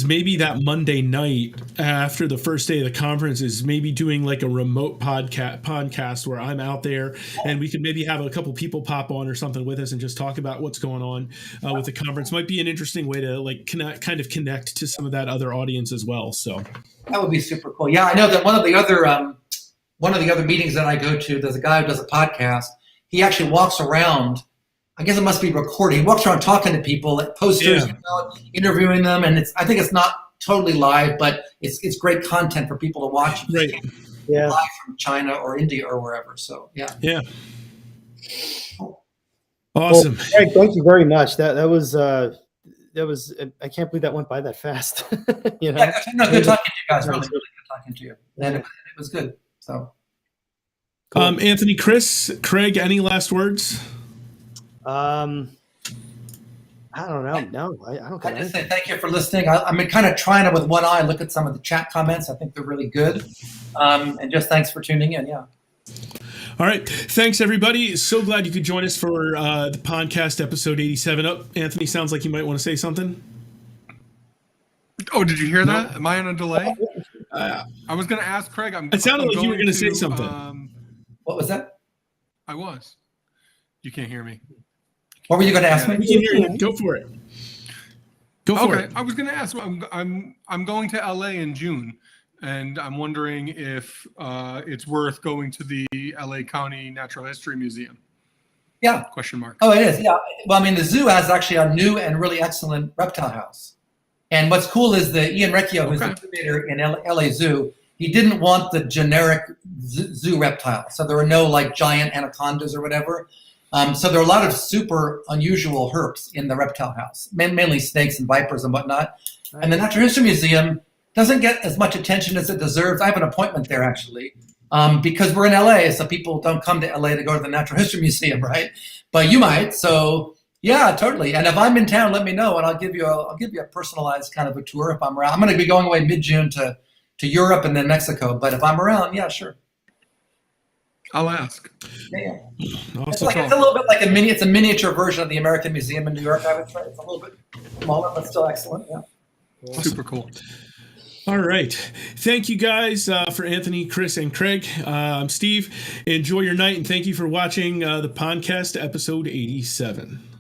maybe that Monday night after the first day of the conference is maybe doing like a remote podcast where I'm out there, and we could maybe have a couple people pop on or something with us and just talk about what's going on with the conference. Might be an interesting way to connect to some of that other audience as well. So that would be super cool. Yeah, I know that one of the other meetings that I go to, there's a guy who does a podcast. He actually walks around. I guess it must be recorded. He walks around talking to people at posters, interviewing them, and I think it's not totally live, but it's great content for people to watch. Right. Live from China or India or wherever. So yeah. Awesome. Well, Greg, thank you very much. That was I can't believe that went by that fast. Good talking to you guys. Really good talking to you, and it was good. So, cool. Anthony, Chris, Craig, any last words? I I don't know. No, I don't get I just anything. say thank you for listening. I'm kind of trying to, with one eye, look at some of the chat comments. I think they're really good. And just thanks for tuning in. Yeah. All right. Thanks, everybody. So glad you could join us for the podcast episode 87. Oh, Anthony, sounds like you might want to say something. Oh, did you hear that? Am I on a delay? I was going to ask Craig. It sounded like you were going to say something. What was that? I was. You can't hear me. What were you going to ask me? We can hear you. Go for it. Go for it. I was going to ask. I'm going to LA in June, and I'm wondering if it's worth going to the LA County Natural History Museum. Yeah. Question mark. Oh, it is. Yeah. Well, I mean, the zoo has actually a new and really excellent reptile house. And what's cool is the Ian Recchio, who's the curator in LA Zoo, he didn't want the generic zoo reptile. So there were no like giant anacondas or whatever. So there are a lot of super unusual herps in the reptile house, mainly snakes and vipers and whatnot. And the Natural History Museum doesn't get as much attention as it deserves. I have an appointment there actually, because we're in LA, so people don't come to LA to go to the Natural History Museum, right? But you might. So yeah, totally. And if I'm in town, let me know, and I'll give you a personalized kind of a tour if I'm around. I'm going to be going away mid-June to Europe and then Mexico. But if I'm around, yeah, sure. I'll ask. Yeah. Awesome. It's a little bit like it's a miniature version of the American Museum in New York, I would say. It's a little bit smaller, but still excellent. Yeah. Awesome. Super cool. All right. Thank you guys for Anthony, Chris, and Craig. I'm Steve. Enjoy your night, and thank you for watching the Pondcast episode 87.